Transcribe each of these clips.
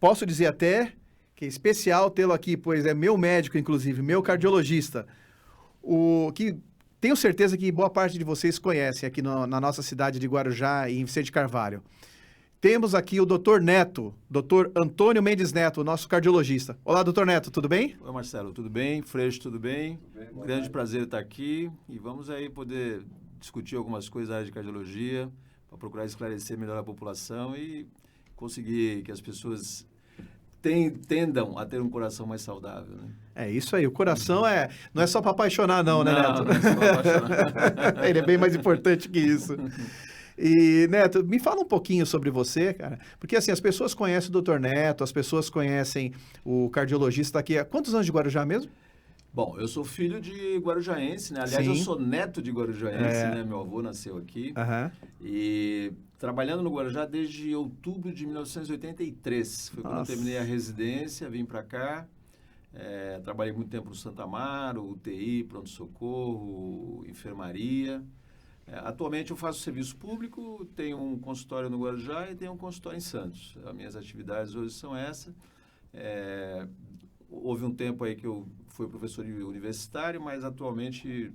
posso dizer até que é especial tê-lo aqui, pois é meu médico, inclusive, meu cardiologista, o que tenho certeza que boa parte de vocês conhecem aqui na nossa cidade de Guarujá e em Vicente Carvalho. Temos aqui o Dr. Neto, Dr. Antônio Mendes Neto, nosso cardiologista. Olá, Dr. Neto, tudo bem? Oi, Marcelo, tudo bem? Freixo, tudo bem? Um grande prazer estar aqui e vamos aí poder discutir algumas coisas da área de cardiologia para procurar esclarecer melhor a população e conseguir que as pessoas tendam a ter um coração mais saudável, né? É isso aí, o coração não é só para apaixonar não, né, Neto? Não é só para apaixonar. Ele é bem mais importante que isso. E, Neto, me fala um pouquinho sobre você, cara, porque assim, as pessoas conhecem o Dr. Neto, as pessoas conhecem o cardiologista aqui. Há quantos anos de Guarujá mesmo? Bom, eu sou filho de guarujaense, né? Aliás, Sim. eu sou neto de guarujaense, né? Meu avô nasceu aqui. E trabalhando no Guarujá desde outubro de 1983. Foi quando eu terminei a residência, vim para cá. Trabalhei muito tempo no Santa Amaro, UTI, pronto-socorro, enfermaria. Atualmente eu faço serviço público, tenho um consultório no Guarujá e tenho um consultório em Santos. As minhas atividades hoje são essas. Houve um tempo aí que eu fui professor universitário, mas atualmente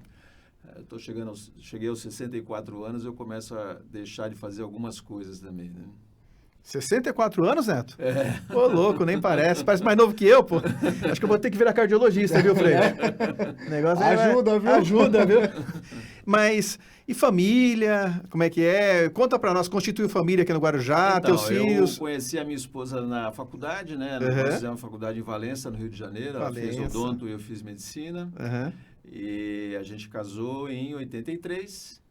cheguei aos 64 anos, eu começo a deixar de fazer algumas coisas também, né? 64 anos, Neto? Ô, louco, nem parece. Parece mais novo que eu, pô. Acho que eu vou ter que virar cardiologista, viu, Freixo? O negócio ajuda, viu? Ajuda, viu? Mas, e família? Como é que é? Conta pra nós, constituiu família aqui no Guarujá, então, teus filhos? Eu conheci a minha esposa na faculdade, né? Nós fizemos uma faculdade em Valença, no Rio de Janeiro. Ela fez odonto e eu fiz medicina. E a gente casou em 83.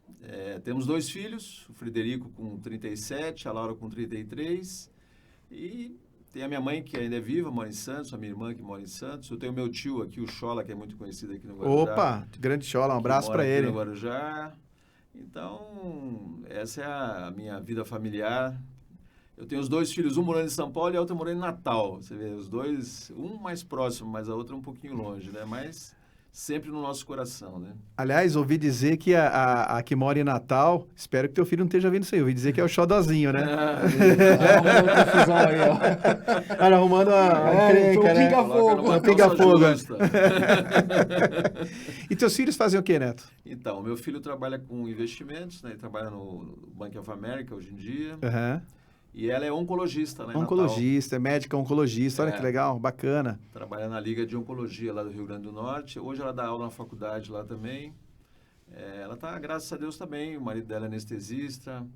Temos 2 filhos, o Frederico com 37, a Laura com 33. E tem a minha mãe, que ainda é viva, mora em Santos, a minha irmã que mora em Santos. Eu tenho meu tio aqui, o Chola, que é muito conhecido aqui no Guarujá. Opa, grande Chola, um abraço para ele. No Guarujá. Então, essa é a minha vida familiar. Eu tenho os 2 filhos, um morando em São Paulo e a outra morando em Natal. Você vê, os dois, um mais próximo, mas a outra um pouquinho longe, né? Mas sempre no nosso coração, né? Aliás, ouvi dizer que a que mora em Natal, espero que teu filho não esteja vendo isso aí, ouvi dizer que é o Xodozinho, né? Arrumando um pinga-fogo. E teus filhos fazem o quê, Neto? Então, meu filho trabalha com investimentos, né? Ele trabalha no Bank of America hoje em dia. E ela é oncologista, né? Oncologista, é médica oncologista, olha que legal, bacana. Trabalha na Liga de Oncologia lá do Rio Grande do Norte. Hoje ela dá aula na faculdade lá também. Ela tá, graças a Deus, também. O marido dela é anestesista.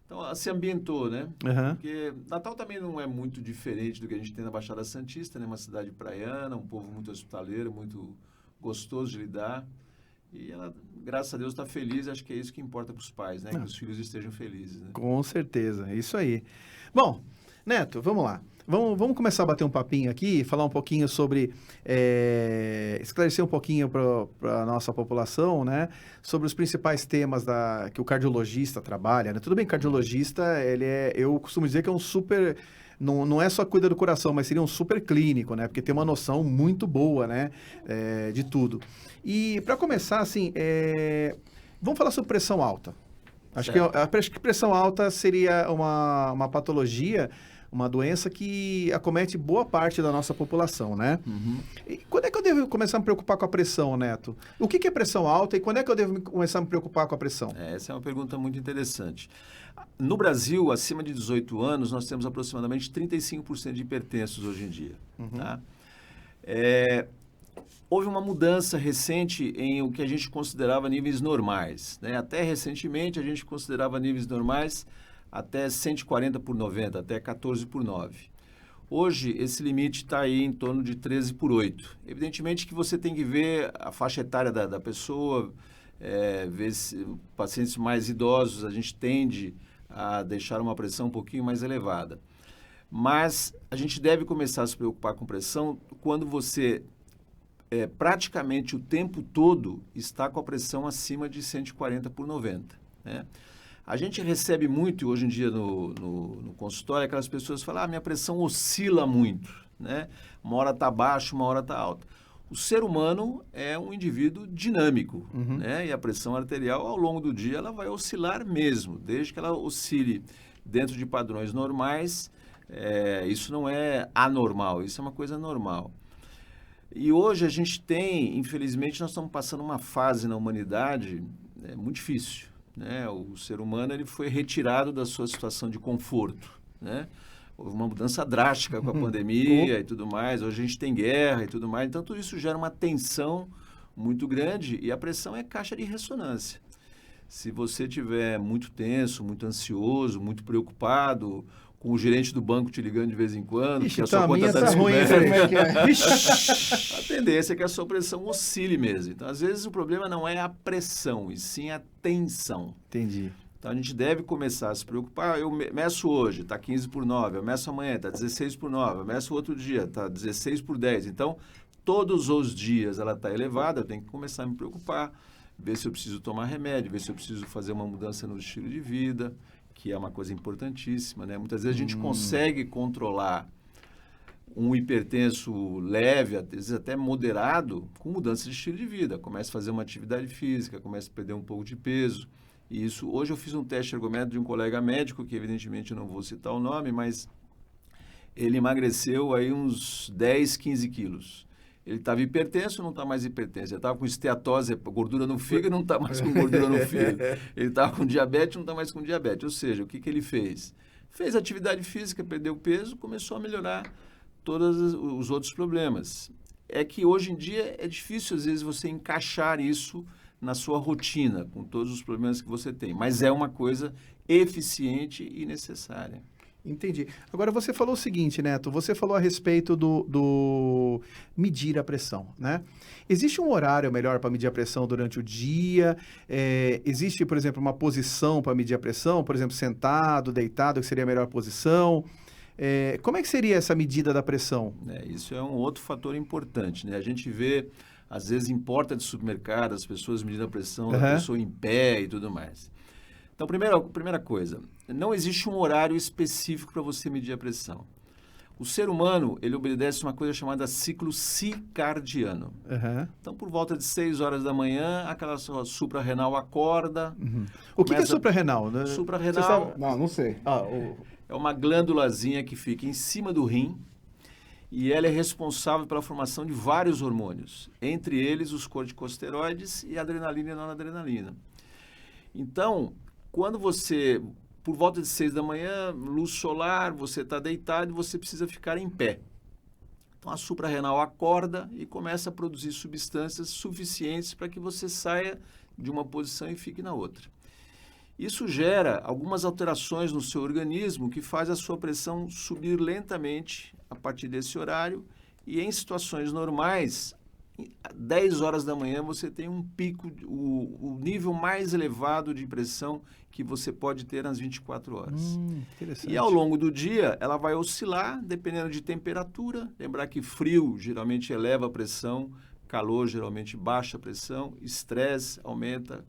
Então, ela se ambientou, né? Porque Natal também não é muito diferente do que a gente tem na Baixada Santista, né? Uma cidade praiana, um povo muito hospitaleiro, muito gostoso de lidar. E ela, graças a Deus, está feliz. Acho que é isso que importa para os pais, né? Que os filhos estejam felizes, né? Com certeza, é isso aí. Bom, Neto, vamos lá. Vamos começar a bater um papinho aqui, falar um pouquinho sobre, esclarecer um pouquinho para a nossa população, né? Sobre os principais temas que o cardiologista trabalha, né? Tudo bem, cardiologista, eu costumo dizer que é um super... Não é só cuida do coração, mas seria um super clínico, né? Porque tem uma noção muito boa, né? De tudo. E para começar, assim, vamos falar sobre pressão alta. Acho que pressão alta seria uma patologia, uma doença que acomete boa parte da nossa população, né? E quando é que eu devo começar a me preocupar com a pressão, Neto? O que é pressão alta e quando é que eu devo começar a me preocupar com a pressão? Essa é uma pergunta muito interessante. No Brasil, acima de 18 anos, nós temos aproximadamente 35% de hipertensos hoje em dia. Tá? Houve uma mudança recente em o que a gente considerava níveis normais, né? Até recentemente, a gente considerava níveis normais até 140/90, até 14/9. Hoje, esse limite está aí em torno de 13/8. Evidentemente que você tem que ver a faixa etária da pessoa, ver se pacientes mais idosos, a gente tende a deixar uma pressão um pouquinho mais elevada. Mas a gente deve começar a se preocupar com pressão quando você praticamente o tempo todo está com a pressão acima de 140/90, né? A gente recebe muito hoje em dia no consultório aquelas pessoas que falam, minha pressão oscila muito, né? Uma hora está baixa, uma hora está alta. O ser humano é um indivíduo dinâmico, né? E a pressão arterial, ao longo do dia, ela vai oscilar mesmo, desde que ela oscile dentro de padrões normais. Isso não é anormal, isso é uma coisa normal. E hoje a gente tem, infelizmente, nós estamos passando uma fase na humanidade muito difícil, né? O ser humano ele foi retirado da sua situação de conforto, né? Houve uma mudança drástica com a pandemia e tudo mais. Hoje a gente tem guerra e tudo mais. Então, tudo isso gera uma tensão muito grande e a pressão é caixa de ressonância. Se você estiver muito tenso, muito ansioso, muito preocupado, com o gerente do banco te ligando de vez em quando, Ixi, que a sua conta está ruim, a tendência é que a sua pressão oscile mesmo. Então, às vezes, o problema não é a pressão, e sim a tensão. Entendi. Então, a gente deve começar a se preocupar. Eu meço hoje, está 15/9. Eu meço amanhã, está 16/9. Eu meço outro dia, está 16/10. Então, todos os dias ela está elevada, eu tenho que começar a me preocupar, ver se eu preciso tomar remédio, ver se eu preciso fazer uma mudança no estilo de vida, que é uma coisa importantíssima, né? Muitas vezes a gente consegue controlar um hipertenso leve, às vezes até moderado, com mudança de estilo de vida. Começa a fazer uma atividade física, começa a perder um pouco de peso. E isso, hoje eu fiz um teste ergométrico de um colega médico, que evidentemente eu não vou citar o nome, mas ele emagreceu aí uns 10, 15 quilos. Ele estava hipertenso, não está mais hipertenso. Ele estava com esteatose, gordura no fígado, não está mais com gordura no fígado. Ele estava com diabetes, não está mais com diabetes. Ou seja, o que ele fez? Fez atividade física, perdeu peso, começou a melhorar todos os outros problemas. É que hoje em dia é difícil, às vezes, você encaixar isso na sua rotina, com todos os problemas que você tem. Mas é uma coisa eficiente e necessária. Entendi. Agora, você falou o seguinte, Neto, você falou a respeito do medir a pressão, né? Existe um horário melhor para medir a pressão durante o dia? Existe, por exemplo, uma posição para medir a pressão? Por exemplo, sentado, deitado, que seria a melhor posição? Como é que seria essa medida da pressão? Isso é um outro fator importante, né? A gente vê, às vezes, em porta de supermercado, as pessoas medindo a pressão da pessoa em pé e tudo mais. Então, primeira coisa, não existe um horário específico para você medir a pressão. O ser humano, ele obedece uma coisa chamada ciclo circadiano. Então, por volta de 6 horas da manhã, aquela suprarrenal acorda. O que é suprarrenal? Suprarrenal não sei. É uma glândulazinha que fica em cima do rim e ela é responsável pela formação de vários hormônios, entre eles os corticosteroides e a adrenalina e a noradrenalina. Então, quando você, por volta de 6 da manhã, luz solar, você está deitado e você precisa ficar em pé. Então, a suprarrenal acorda e começa a produzir substâncias suficientes para que você saia de uma posição e fique na outra. Isso gera algumas alterações no seu organismo que faz a sua pressão subir lentamente a partir desse horário e em situações normais, 10 horas da manhã você tem um pico, o nível mais elevado de pressão que você pode ter nas 24 horas. Interessante. E ao longo do dia, ela vai oscilar, dependendo de temperatura. Lembrar que frio geralmente eleva a pressão, calor geralmente baixa a pressão, estresse aumenta,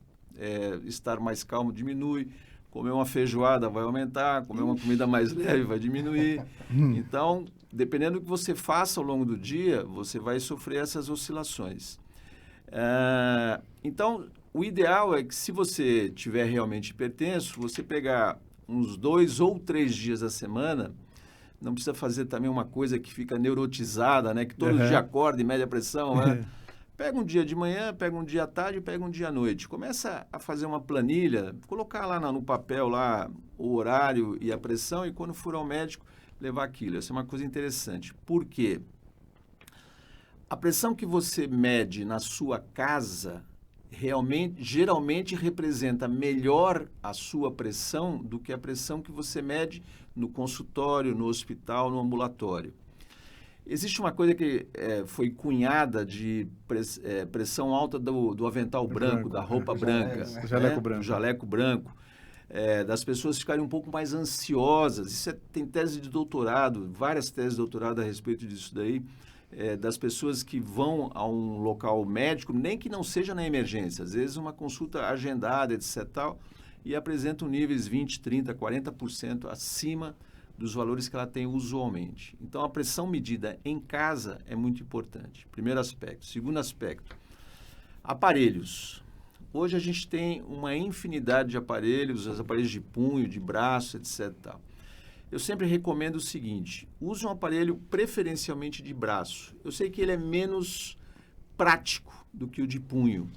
estar mais calmo diminui, comer uma feijoada vai aumentar, comer uma comida mais leve vai diminuir. Então, dependendo do que você faça ao longo do dia, você vai sofrer essas oscilações. Então, o ideal é que se você tiver realmente hipertenso, você pegar uns 2 ou 3 dias da semana, não precisa fazer também uma coisa que fica neurotizada, né? Que todo dia acorda e mede a pressão, né? Pega um dia de manhã, pega um dia à tarde, pega um dia à noite. Começa a fazer uma planilha, colocar lá no papel lá o horário e a pressão e quando for ao médico, levar aquilo. Essa é uma coisa interessante. Por quê? A pressão que você mede na sua casa geralmente representa melhor a sua pressão do que a pressão que você mede no consultório, no hospital, no ambulatório. Existe uma coisa que foi cunhada de pressão alta do avental branco, da roupa branca, do jaleco branco, das pessoas ficarem um pouco mais ansiosas. Isso tem tese de doutorado, várias teses de doutorado a respeito disso daí, das pessoas que vão a um local médico, nem que não seja na emergência, às vezes uma consulta agendada, etc. tal, e apresentam níveis 20%, 30%, 40% acima dos valores que ela tem usualmente. Então, a pressão medida em casa é muito importante. Primeiro aspecto. Segundo aspecto, aparelhos. Hoje a gente tem uma infinidade de aparelhos, os aparelhos de punho, de braço, etc. tal. eu sempre recomendo o seguinte: use um aparelho preferencialmente de braço. Eu sei que ele é menos prático do que o de punho,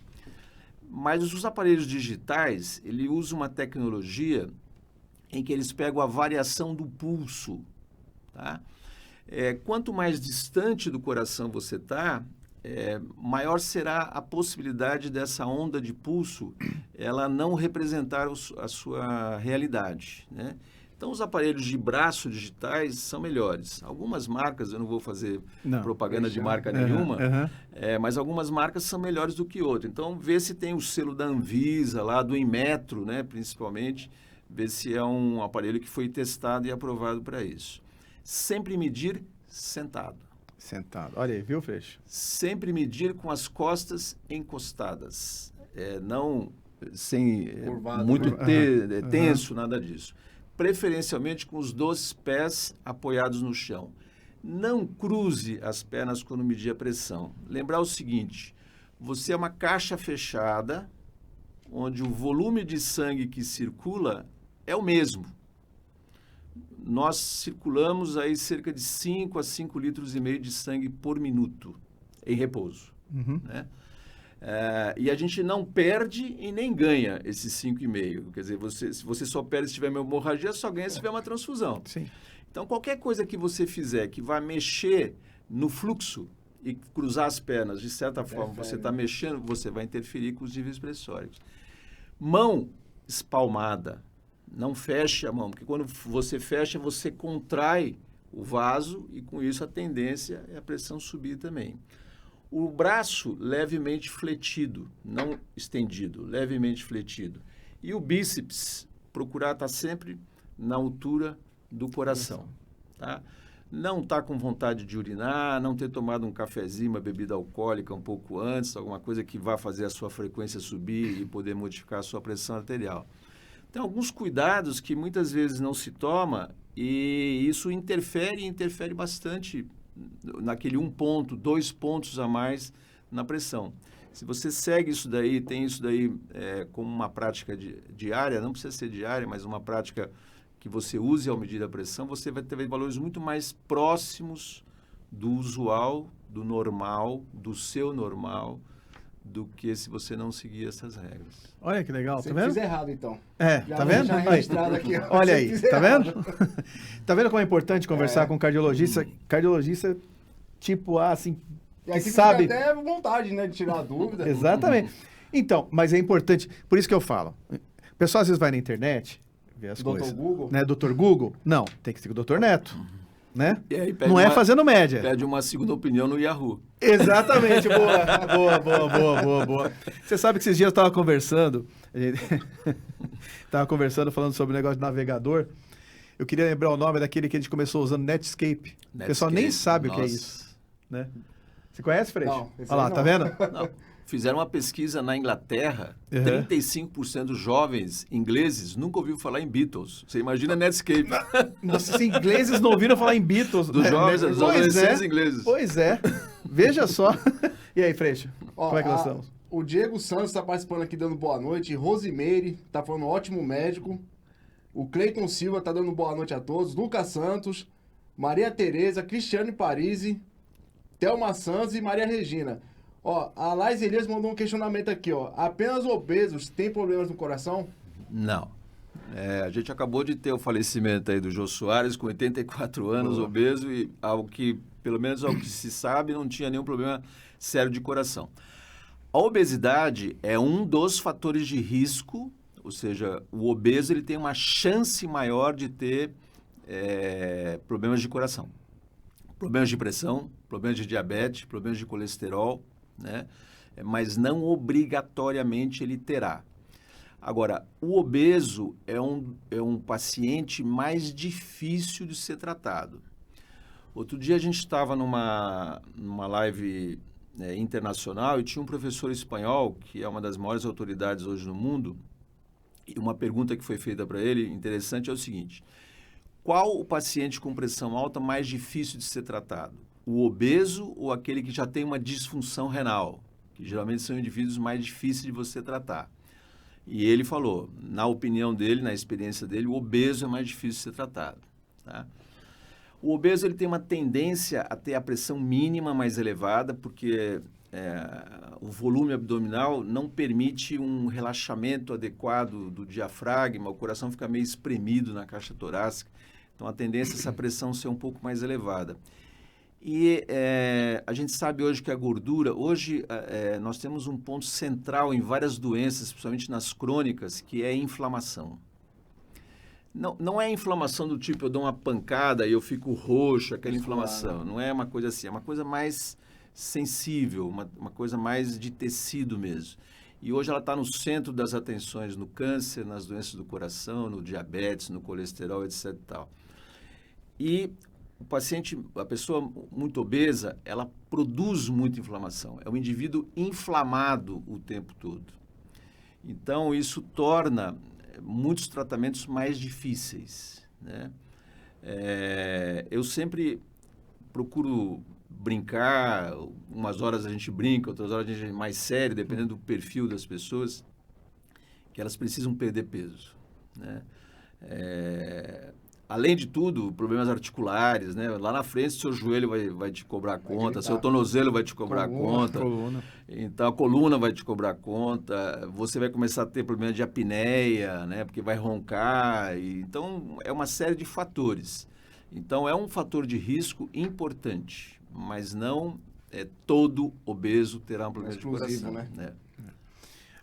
mas os aparelhos digitais, ele usa uma tecnologia em que eles pegam a variação do pulso, tá? Quanto mais distante do coração você está, maior será a possibilidade dessa onda de pulso ela não representar a sua realidade, né? Então, os aparelhos de braço digitais são melhores. Algumas marcas, eu não vou fazer propaganda de marca nenhuma, mas algumas marcas são melhores do que outras. Então, vê se tem o selo da Anvisa lá, do Inmetro, né, principalmente, ver se é um aparelho que foi testado e aprovado para isso. Sempre medir sentado. Sentado. Olha aí, viu, Freixo? Sempre medir com as costas encostadas. Não sem curvado, muito tenso, nada disso. Preferencialmente com os 2 pés apoiados no chão. Não cruze as pernas quando medir a pressão. Lembrar o seguinte: você é uma caixa fechada, onde o volume de sangue que circula é o mesmo. Nós circulamos aí cerca de 5 a 5,5 litros de sangue por minuto em repouso, né? E a gente não perde e nem ganha esses 5,5. Quer dizer, se você só perde se tiver uma hemorragia, só ganha se tiver uma transfusão. Sim. Então, qualquer coisa que você fizer que vai mexer no fluxo e cruzar as pernas, de certa forma, você está mexendo, você vai interferir com os níveis pressóricos. Mão espalmada. Não feche a mão, porque quando você fecha, você contrai o vaso e, com isso, a tendência é a pressão subir também. O braço levemente fletido, não estendido, levemente fletido. E o bíceps, procurar estar sempre na altura do coração, tá? Não estar com vontade de urinar, não ter tomado um cafezinho, uma bebida alcoólica um pouco antes, alguma coisa que vá fazer a sua frequência subir e poder modificar a sua pressão arterial. Tem alguns cuidados que muitas vezes não se toma e isso interfere bastante naquele 1 ponto, 2 pontos a mais na pressão. Se você segue isso daí, tem isso daí como uma prática diária, não precisa ser diária, mas uma prática que você use ao medir a pressão, você vai ter valores muito mais próximos do usual, do normal, do seu normal, do que se você não seguir essas regras. Olha que legal, Se tá vendo? fiz errado, então. Tá vendo? Aqui, olha aí, tá vendo? Tá vendo como é importante conversar com um cardiologista? Cardiologista tipo A, assim, E aqui sabe... fica até vontade, né, de tirar a dúvida. Exatamente. Então, mas é importante, por isso que eu falo. O pessoal às vezes vai na internet, vê as coisas. Dr. Google? Né? Dr. Google? Não, tem que ser o Dr. Neto. Né? E aí não é fazendo média. Pede uma segunda opinião no Yahoo. Exatamente, boa. Você sabe que esses dias eu estava conversando, falando sobre o negócio de navegador. Eu queria lembrar o nome daquele que a gente começou usando, Netscape. O pessoal nem sabe o que é isso. Né? Você conhece, Freixo? Não. Olha lá, não. Tá vendo? Não. Fizeram uma pesquisa na Inglaterra, 35% dos jovens ingleses nunca ouviram falar em Beatles. Você imagina Netscape. Nossa, se ingleses não ouviram falar em Beatles. Dos jovens, dos adolescentes ingleses. Pois é. Veja só. E aí, Freixo? Ó, como é que nós estamos? O Diego Santos está participando aqui, dando boa noite. Rosimeire está falando ótimo médico. O Cleiton Silva está dando boa noite a todos. Lucas Santos, Maria Tereza, Cristiane Parisi, Thelma Santos e Maria Regina. Ó, a Laís Elias mandou um questionamento aqui, ó. Apenas obesos têm problemas no coração? Não. A gente acabou de ter o falecimento aí do Jô Soares, com 84 anos, obeso, e pelo menos ao que se sabe, não tinha nenhum problema sério de coração. A obesidade é um dos fatores de risco, ou seja, o obeso ele tem uma chance maior de ter problemas de coração. Problemas de pressão, problemas de diabetes, problemas de colesterol, né? Mas não obrigatoriamente ele terá. Agora, o obeso é um paciente mais difícil de ser tratado. Outro dia a gente estava numa live internacional e tinha um professor espanhol, que é uma das maiores autoridades hoje no mundo, e uma pergunta que foi feita para ele, interessante, é o seguinte: qual o paciente com pressão alta mais difícil de ser tratado? O obeso ou aquele que já tem uma disfunção renal? Que geralmente são indivíduos mais difíceis de você tratar. E ele falou, na opinião dele, na experiência dele, o obeso é mais difícil de ser tratado. tá? O obeso ele tem uma tendência a ter a pressão mínima mais elevada, porque o volume abdominal não permite um relaxamento adequado do diafragma, o coração fica meio espremido na caixa torácica, então a tendência é essa pressão ser um pouco mais elevada. E a gente sabe hoje que a gordura, nós temos um ponto central em várias doenças, principalmente nas crônicas, que é a inflamação. Não é inflamação do tipo, eu dou uma pancada e eu fico roxo, aquela inflamação. Não é uma coisa assim, é uma coisa mais sensível, uma coisa mais de tecido mesmo. E hoje ela está no centro das atenções no câncer, nas doenças do coração, no diabetes, no colesterol, etc. e tal. E o paciente, a pessoa muito obesa, ela produz muita inflamação. É um indivíduo inflamado o tempo todo. Então, isso torna muitos tratamentos mais difíceis, né? Eu sempre procuro brincar, umas horas a gente brinca, outras horas a gente é mais sério, dependendo do perfil das pessoas, que elas precisam perder peso, né? Além de tudo, problemas articulares, né? Lá na frente, seu joelho vai te cobrar conta, seu tornozelo vai te cobrar conta. Então, a coluna vai te cobrar conta. Você vai começar a ter problema de apneia, né? Porque vai roncar. Então, é uma série de fatores. Então, é um fator de risco importante, mas não todo obeso terá um problema de coração, né?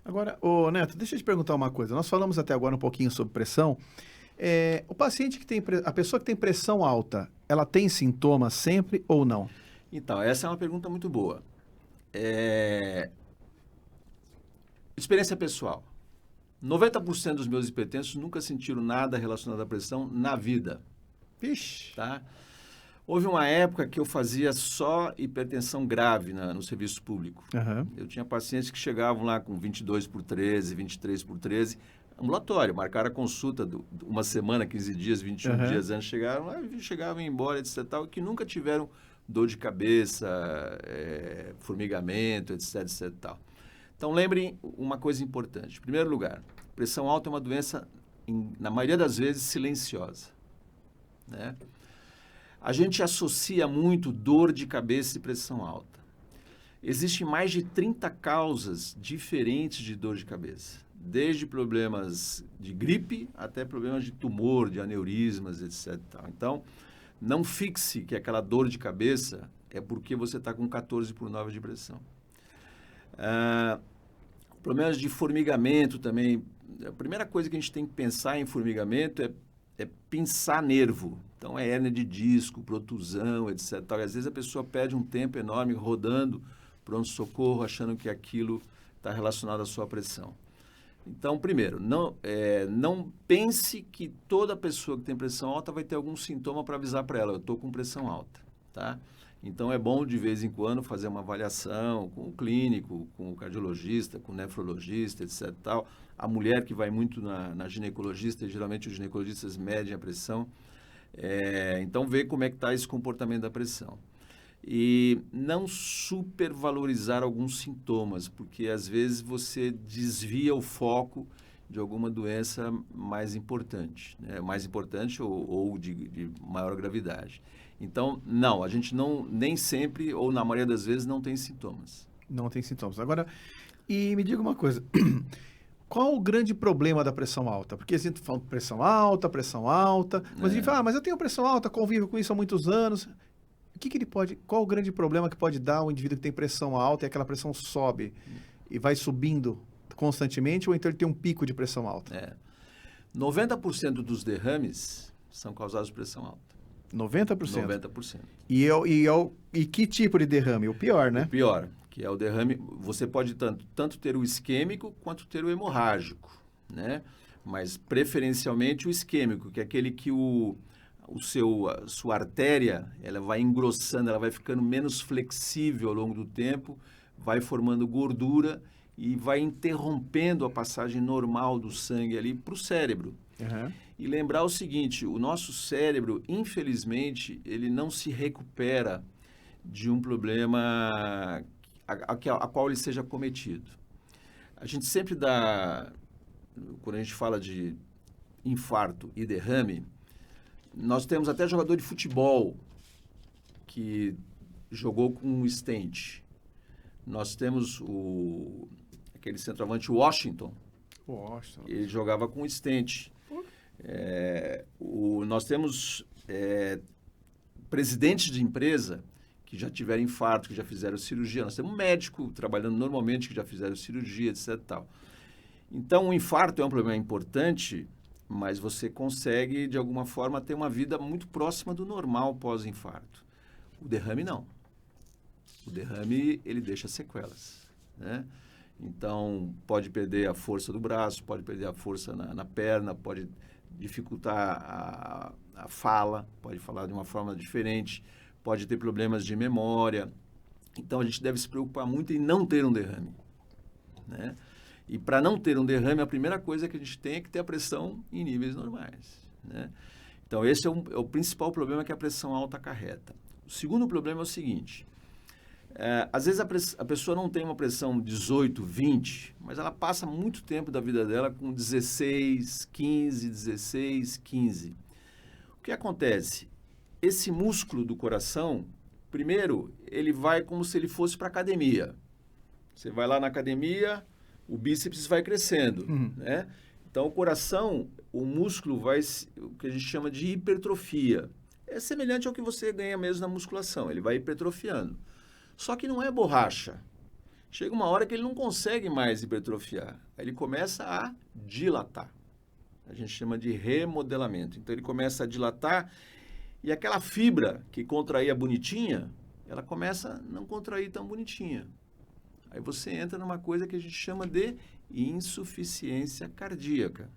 Agora, Neto, deixa eu te perguntar uma coisa. Nós falamos até agora um pouquinho sobre pressão. O paciente a pessoa que tem pressão alta, ela tem sintomas sempre ou não? Então, essa é uma pergunta muito boa. Experiência pessoal. 90% dos meus hipertensos nunca sentiram nada relacionado à pressão na vida. Vixe. Tá? Houve uma época que eu fazia só hipertensão grave no serviço público. Uhum. Eu tinha pacientes que chegavam lá com 22/13, 23/13, ambulatório, marcaram a consulta uma semana, 15 dias, 21 dias antes, chegavam e embora, etc. Tal, que nunca tiveram dor de cabeça, formigamento, etc. Tal. Então, lembrem uma coisa importante. Em primeiro lugar, pressão alta é uma doença, na maioria das vezes, silenciosa, né? A gente associa muito dor de cabeça e pressão alta. Existem mais de 30 causas diferentes de dor de cabeça, desde problemas de gripe até problemas de tumor, de aneurismas, etc. Então, não fixe que aquela dor de cabeça é porque você está com 14/9 de pressão. Problemas de formigamento também. A primeira coisa que a gente tem que pensar em formigamento é pinçar nervo. Então, é hérnia de disco, protusão, etc. E às vezes a pessoa perde um tempo enorme rodando pronto-socorro, achando que aquilo está relacionado à sua pressão. Então, primeiro, não pense que toda pessoa que tem pressão alta vai ter algum sintoma para avisar para ela, eu estou com pressão alta, tá? Então, é bom, de vez em quando, fazer uma avaliação com o clínico, com o cardiologista, com o nefrologista, etc. Tal. A mulher que vai muito na ginecologista, geralmente os ginecologistas medem a pressão. Então, ver como é que está esse comportamento da pressão. E não supervalorizar alguns sintomas, porque às vezes você desvia o foco de alguma doença mais importante, né? Mais importante ou de maior gravidade. Então, a gente nem sempre, ou na maioria das vezes, não tem sintomas. Não tem sintomas. Agora, e me diga uma coisa, qual o grande problema da pressão alta? Porque a gente fala pressão alta, mas a gente fala, mas eu tenho pressão alta, convivo com isso há muitos anos. Qual o grande problema que pode dar um indivíduo que tem pressão alta e aquela pressão sobe e vai subindo constantemente, ou então ele tem um pico de pressão alta? 90% dos derrames são causados por pressão alta. 90%? 90%. E que tipo de derrame? O pior, né? O pior, que é o derrame, você pode tanto ter o isquêmico quanto ter o hemorrágico, né? Mas preferencialmente o isquêmico, que é aquele que a sua artéria, ela vai engrossando, ela vai ficando menos flexível ao longo do tempo, vai formando gordura e vai interrompendo a passagem normal do sangue ali para o cérebro. Uhum. E lembrar o seguinte, o nosso cérebro, infelizmente, ele não se recupera de um problema a qual ele seja cometido. A gente sempre quando a gente fala de infarto e derrame, nós temos até jogador de futebol que jogou com um stent. Nós temos aquele centroavante Washington. Ele jogava com stent. Nós temos presidentes de empresa que já tiveram infarto, que já fizeram cirurgia. Nós temos um médico trabalhando normalmente que já fizeram cirurgia, etc. Tal. Então, o infarto é um problema importante, mas você consegue, de alguma forma, ter uma vida muito próxima do normal pós-infarto. O derrame, não. O derrame, ele deixa sequelas, né? Então, pode perder a força do braço, pode perder a força na perna, pode dificultar a fala, pode falar de uma forma diferente, pode ter problemas de memória. Então, a gente deve se preocupar muito em não ter um derrame, né? E para não ter um derrame, a primeira coisa que a gente tem é que ter a pressão em níveis normais, né? Então, esse é o principal problema que a pressão alta acarreta. O segundo problema é o seguinte: às vezes a pessoa não tem uma pressão 18, 20, mas ela passa muito tempo da vida dela com 16, 15, 16, 15. O que acontece? Esse músculo do coração, primeiro, ele vai como se ele fosse para a academia. Você vai lá na academia, o bíceps vai crescendo, né? Então, o coração, o músculo vai, o que a gente chama de hipertrofia. É semelhante ao que você ganha mesmo na musculação, ele vai hipertrofiando. Só que não é borracha. Chega uma hora que ele não consegue mais hipertrofiar. Aí ele começa a dilatar. A gente chama de remodelamento. Então, ele começa a dilatar e aquela fibra que contraía bonitinha, ela começa a não contrair tão bonitinha. Aí você entra numa coisa que a gente chama de insuficiência cardíaca,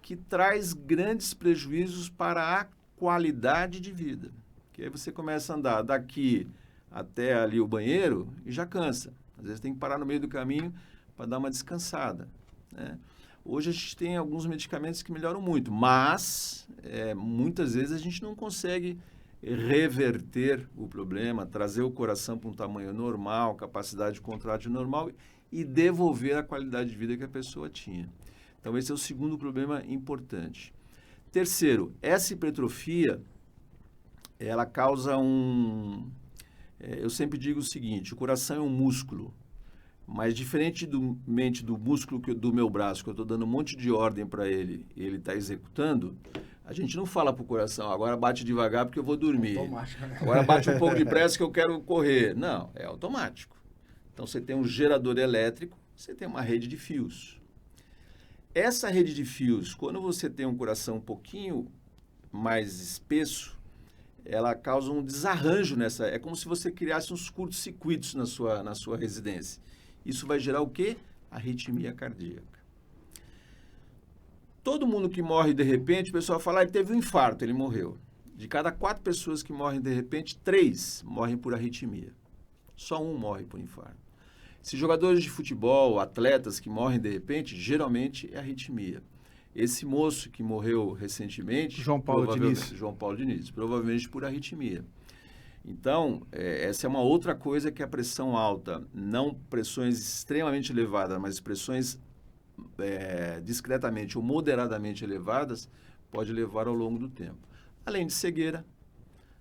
que traz grandes prejuízos para a qualidade de vida. Que aí você começa a andar daqui até ali o banheiro e já cansa. Às vezes tem que parar no meio do caminho para dar uma descansada, né? Hoje a gente tem alguns medicamentos que melhoram muito, mas muitas vezes a gente não consegue reverter o problema, trazer o coração para um tamanho normal, capacidade contrátil normal e devolver a qualidade de vida que a pessoa tinha. Então, esse é o segundo problema importante. Terceiro, essa hipertrofia, ela causa eu sempre digo o seguinte: o coração é um músculo, mas diferentemente do músculo do meu braço, que eu estou dando um monte de ordem para ele e ele está executando, a gente não fala para o coração, agora bate devagar porque eu vou dormir. Automático, né? Agora bate um pouco depressa que eu quero correr. Não, é automático. Então, você tem um gerador elétrico, você tem uma rede de fios. Essa rede de fios, quando você tem um coração um pouquinho mais espesso, ela causa um desarranjo nessa... É como se você criasse uns curtos-circuitos na sua residência. Isso vai gerar o quê? Arritmia cardíaca. Todo mundo que morre de repente, o pessoal fala, ele teve um infarto, ele morreu. De cada 4 pessoas que morrem de repente, 3 morrem por arritmia. Só 1 morre por infarto. Esses jogadores de futebol, atletas que morrem de repente, geralmente é arritmia. Esse moço que morreu recentemente... João Paulo Diniz, provavelmente por arritmia. Então, essa é uma outra coisa que a pressão alta, não pressões extremamente elevadas, mas pressões discretamente ou moderadamente elevadas, pode levar ao longo do tempo. Além de cegueira,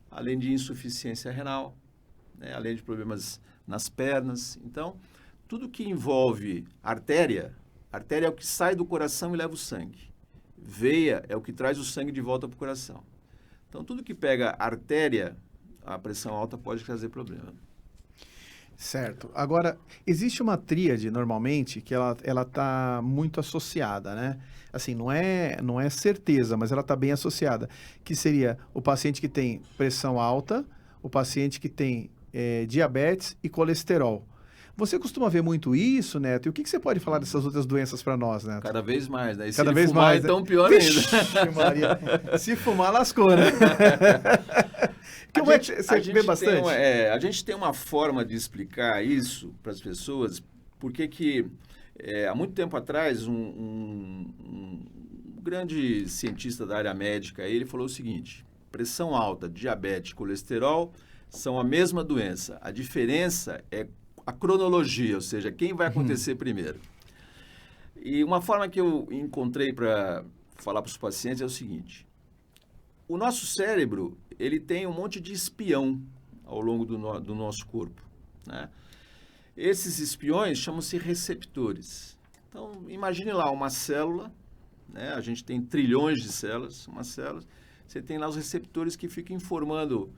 além de insuficiência renal, né, além de problemas nas pernas. Então, tudo que envolve artéria é o que sai do coração e leva o sangue. Veia é o que traz o sangue de volta para o coração. Então, tudo que pega artéria, a pressão alta pode trazer problema. Certo. Agora, existe uma tríade, normalmente, que ela está muito associada, né? Assim, não é certeza, mas ela está bem associada, que seria o paciente que tem pressão alta, o paciente que tem diabetes e colesterol. Você costuma ver muito isso, Neto? E o que você pode falar dessas outras doenças para nós, Neto? Cada vez mais, né? E Cada vez fumar, mais, então né? pior ainda. Maria. Se fumar, lascou, né? Você vê bastante? A gente tem uma forma de explicar isso para as pessoas, porque que há muito tempo atrás, um grande cientista da área médica, ele falou o seguinte: pressão alta, diabetes, colesterol são a mesma doença. A diferença é a cronologia, ou seja, quem vai acontecer primeiro. E uma forma que eu encontrei para falar para os pacientes é o seguinte: O nosso cérebro, ele tem um monte de espião ao longo do nosso corpo, né? Esses espiões chamam-se receptores. Então, imagine lá uma célula, né? A gente tem trilhões de células, uma célula. Você tem lá os receptores que ficam informando,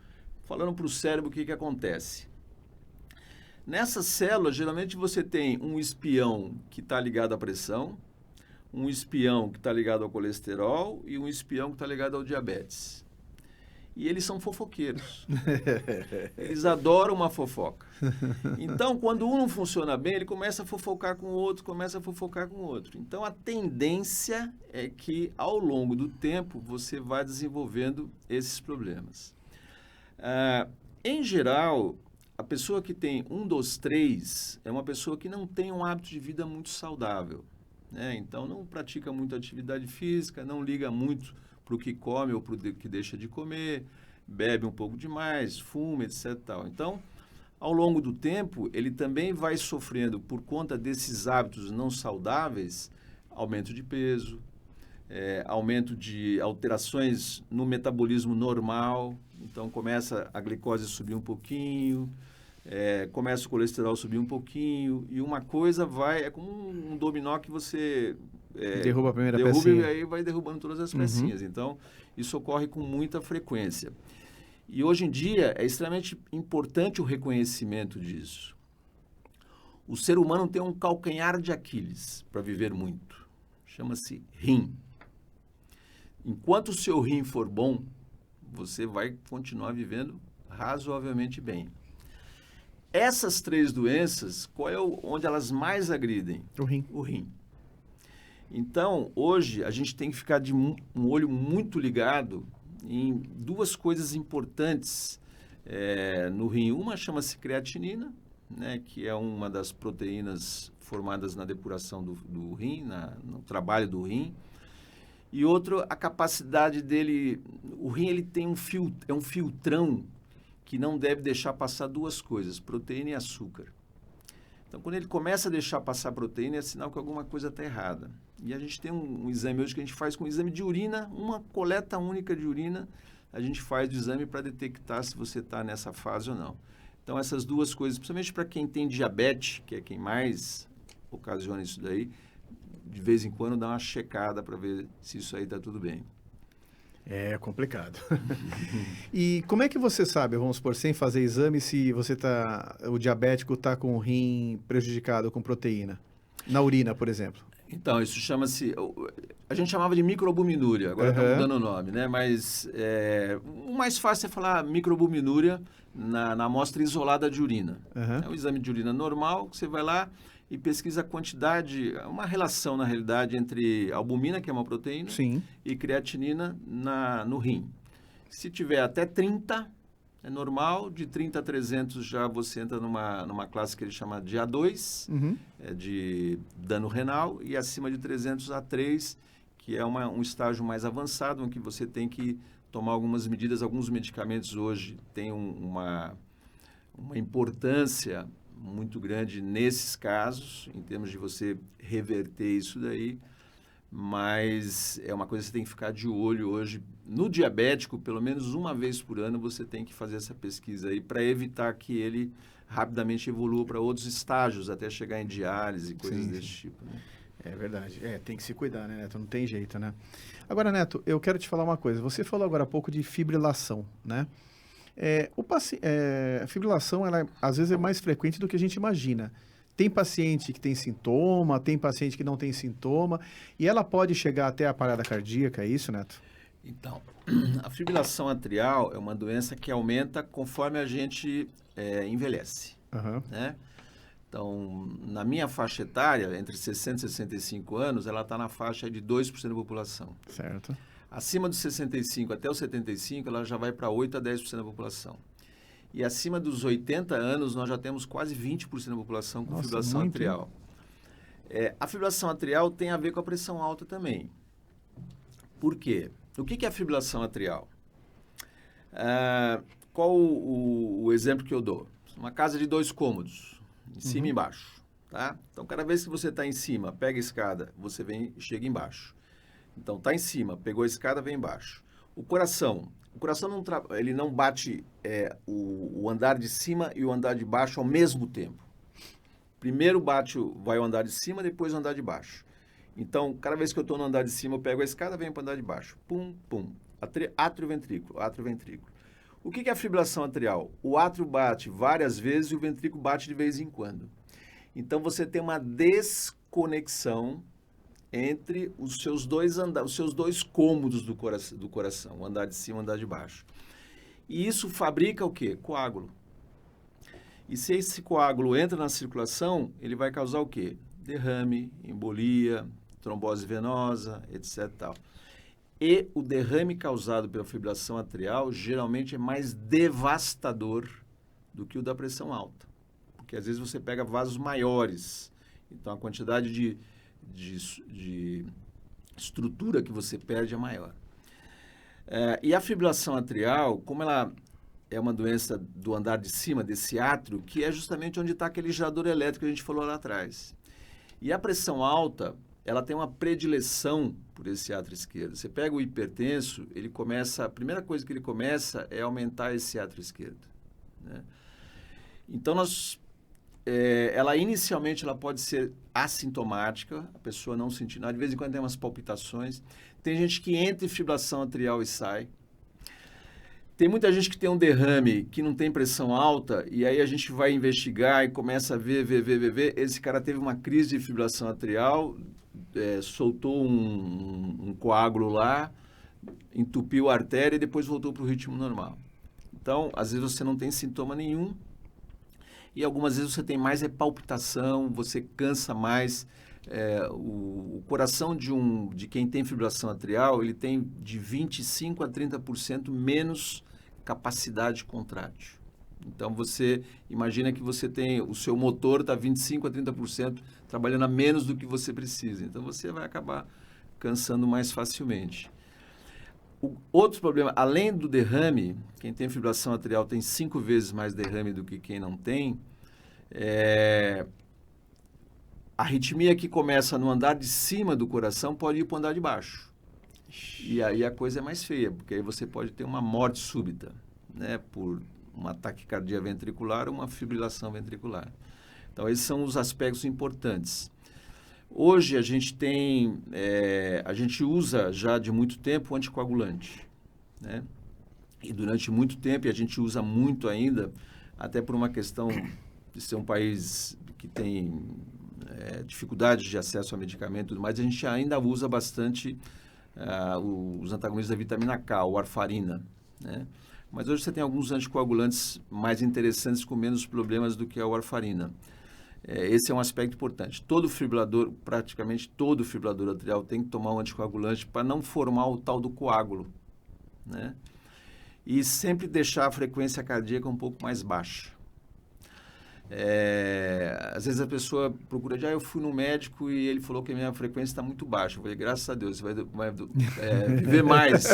falando para o cérebro o que acontece. Nessas células, geralmente você tem um espião que está ligado à pressão, um espião que está ligado ao colesterol e um espião que está ligado ao diabetes. E eles são fofoqueiros. Eles adoram uma fofoca. Então, quando um não funciona bem, ele começa a fofocar com o outro, começa a fofocar com o outro. Então, a tendência é que, ao longo do tempo, você vai desenvolvendo esses problemas. Em geral, a pessoa que tem um dos três é uma pessoa que não tem um hábito de vida muito saudável, né? Então, não pratica muita atividade física, não liga muito para o que come ou para o que deixa de comer, bebe um pouco demais, fuma, etc. Tal. Então, ao longo do tempo, ele também vai sofrendo, por conta desses hábitos não saudáveis, aumento de peso, aumento de alterações no metabolismo normal. Então, começa a glicose a subir um pouquinho, começa o colesterol a subir um pouquinho, e uma coisa é como um dominó que você derruba a primeira pecinha. E aí vai derrubando todas as pecinhas. Então, isso ocorre com muita frequência. E hoje em dia é extremamente importante o reconhecimento disso. O ser humano tem um calcanhar de Aquiles para viver muito. Chama-se rim. Enquanto o seu rim for bom, você vai continuar vivendo razoavelmente bem. Essas três doenças, qual é onde elas mais agridem? O rim. O rim. Então, hoje, a gente tem que ficar de um olho muito ligado em duas coisas importantes no rim. Uma chama-se creatinina, né, que é uma das proteínas formadas na depuração do rim, no trabalho do rim. E outro, a capacidade dele... O rim ele tem um filtrão que não deve deixar passar duas coisas, proteína e açúcar. Então, quando ele começa a deixar passar proteína, é sinal que alguma coisa está errada. E a gente tem um exame hoje que a gente faz com um exame de urina, uma coleta única de urina, a gente faz o exame para detectar se você está nessa fase ou não. Então, essas duas coisas, principalmente para quem tem diabetes, que é quem mais ocasiona isso daí, de vez em quando dá uma checada para ver se isso aí está tudo bem. É complicado. E como é que você sabe, vamos supor, sem fazer exame, se o diabético está com o rim prejudicado com proteína? Na urina, por exemplo. Então, isso chama-se... A gente chamava de microalbuminúria, agora está mudando o nome, né? Mas o mais fácil é falar microalbuminúria na amostra isolada de urina. É um exame de urina normal, que você vai lá e pesquisa a quantidade, uma relação, na realidade, entre albumina, que é uma proteína, Sim. e creatinina no rim. Se tiver até 30, é normal. De 30 a 300 já você entra numa classe que ele chama de A2, de dano renal, e acima de 300 a 3, que é um estágio mais avançado, em que você tem que tomar algumas medidas. Alguns medicamentos hoje têm uma importância muito grande nesses casos, em termos de você reverter isso daí, mas é uma coisa que você tem que ficar de olho hoje. No diabético, pelo menos uma vez por ano, você tem que fazer essa pesquisa aí para evitar que ele rapidamente evolua para outros estágios, até chegar em diálise e coisas desse tipo, né? É verdade. Tem que se cuidar, né, Neto? Não tem jeito, né? Agora, Neto, eu quero te falar uma coisa. Você falou agora há pouco de fibrilação, né? A fibrilação, ela, às vezes, é mais frequente do que a gente imagina. Tem paciente que tem sintoma, tem paciente que não tem sintoma, e ela pode chegar até a parada cardíaca, é isso, Neto? Então, a fibrilação atrial é uma doença que aumenta conforme a gente envelhece, né? Então, na minha faixa etária, entre 60 e 65 anos, ela está na faixa de 2% da população. Certo. Acima dos 65 até os 75, ela já vai para 8 a 10% da população. E acima dos 80 anos, nós já temos quase 20% da população com fibrilação atrial. A fibrilação atrial tem a ver com a pressão alta também. Por quê? O que é a fibrilação atrial? Qual o exemplo que eu dou? Uma casa de 2 cômodos, em cima e embaixo. Tá? Então, cada vez que você está em cima, pega a escada, você chega embaixo. Então, está em cima, pegou a escada, vem embaixo. O coração ele não bate o andar de cima e o andar de baixo ao mesmo tempo. Primeiro vai o andar de cima, depois o andar de baixo. Então, cada vez que eu estou no andar de cima, eu pego a escada, venho para o andar de baixo. Pum, pum. Átrio e ventrículo, átrio e ventrículo. O que é a fibrilação atrial? O átrio bate várias vezes e o ventrículo bate de vez em quando. Então, você tem uma desconexão entre os seus dois cômodos do coração, o andar de cima e o andar de baixo. E isso fabrica o quê? Coágulo. E se esse coágulo entra na circulação, ele vai causar o quê? Derrame, embolia, trombose venosa, etc. Tal. E o derrame causado pela fibrilação atrial geralmente é mais devastador do que o da pressão alta. Porque às vezes você pega vasos maiores, então a quantidade de estrutura que você perde é maior. E a fibrilação atrial, como ela é uma doença do andar de cima, desse átrio, que é justamente onde está aquele gerador elétrico que a gente falou lá atrás. E a pressão alta, ela tem uma predileção por esse átrio esquerdo. Você pega o hipertenso, a primeira coisa que ele começa é aumentar esse átrio esquerdo, né? Então, ela inicialmente pode ser assintomática, a pessoa não sentir nada, de vez em quando tem umas palpitações. Tem gente que entra em fibrilação atrial e sai. Tem muita gente que tem um derrame que não tem pressão alta, e aí a gente vai investigar e começa a ver. Esse cara teve uma crise de fibrilação atrial, soltou um coágulo lá, entupiu a artéria e depois voltou para o ritmo normal. Então, às vezes você não tem sintoma nenhum, e algumas vezes você tem mais palpitação, você cansa mais. O coração de quem tem fibrilação atrial, ele tem de 25% a 30% menos capacidade contrátil. Então, você imagina que você tem, o seu motor está 25% a 30% trabalhando a menos do que você precisa. Então, você vai acabar cansando mais facilmente. Outro problema, além do derrame, quem tem fibrilação atrial tem 5 vezes mais derrame do que quem não tem. A arritmia que começa no andar de cima do coração pode ir para o andar de baixo. E aí a coisa é mais feia, porque aí você pode ter uma morte súbita, né, por uma taquicardia ventricular ou uma fibrilação ventricular. Então, esses são os aspectos importantes. Hoje, a gente usa já de muito tempo o anticoagulante, né? E durante muito tempo, e a gente usa muito ainda, até por uma questão de ser um país que tem dificuldade de acesso a medicamento e tudo mais, a gente ainda usa bastante os antagonistas da vitamina K, o warfarina, né? Mas hoje você tem alguns anticoagulantes mais interessantes com menos problemas do que a warfarina. Esse é um aspecto importante. Praticamente todo fibrilador atrial tem que tomar um anticoagulante para não formar o tal do coágulo, né? E sempre deixar a frequência cardíaca um pouco mais baixa. Às vezes a pessoa procura, eu fui no médico e ele falou que a minha frequência está muito baixa. Eu falei, graças a Deus, você vai viver mais.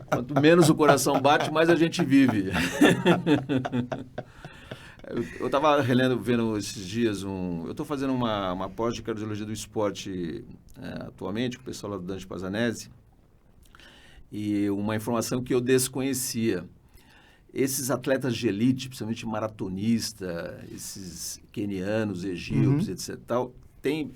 Quanto menos o coração bate, mais a gente vive. Eu estava vendo esses dias, eu estou fazendo uma pós de cardiologia do esporte atualmente, com o pessoal lá do Dante Pazanese, e uma informação que eu desconhecia. Esses atletas de elite, principalmente maratonista, esses quenianos, egípcios, etc. Tem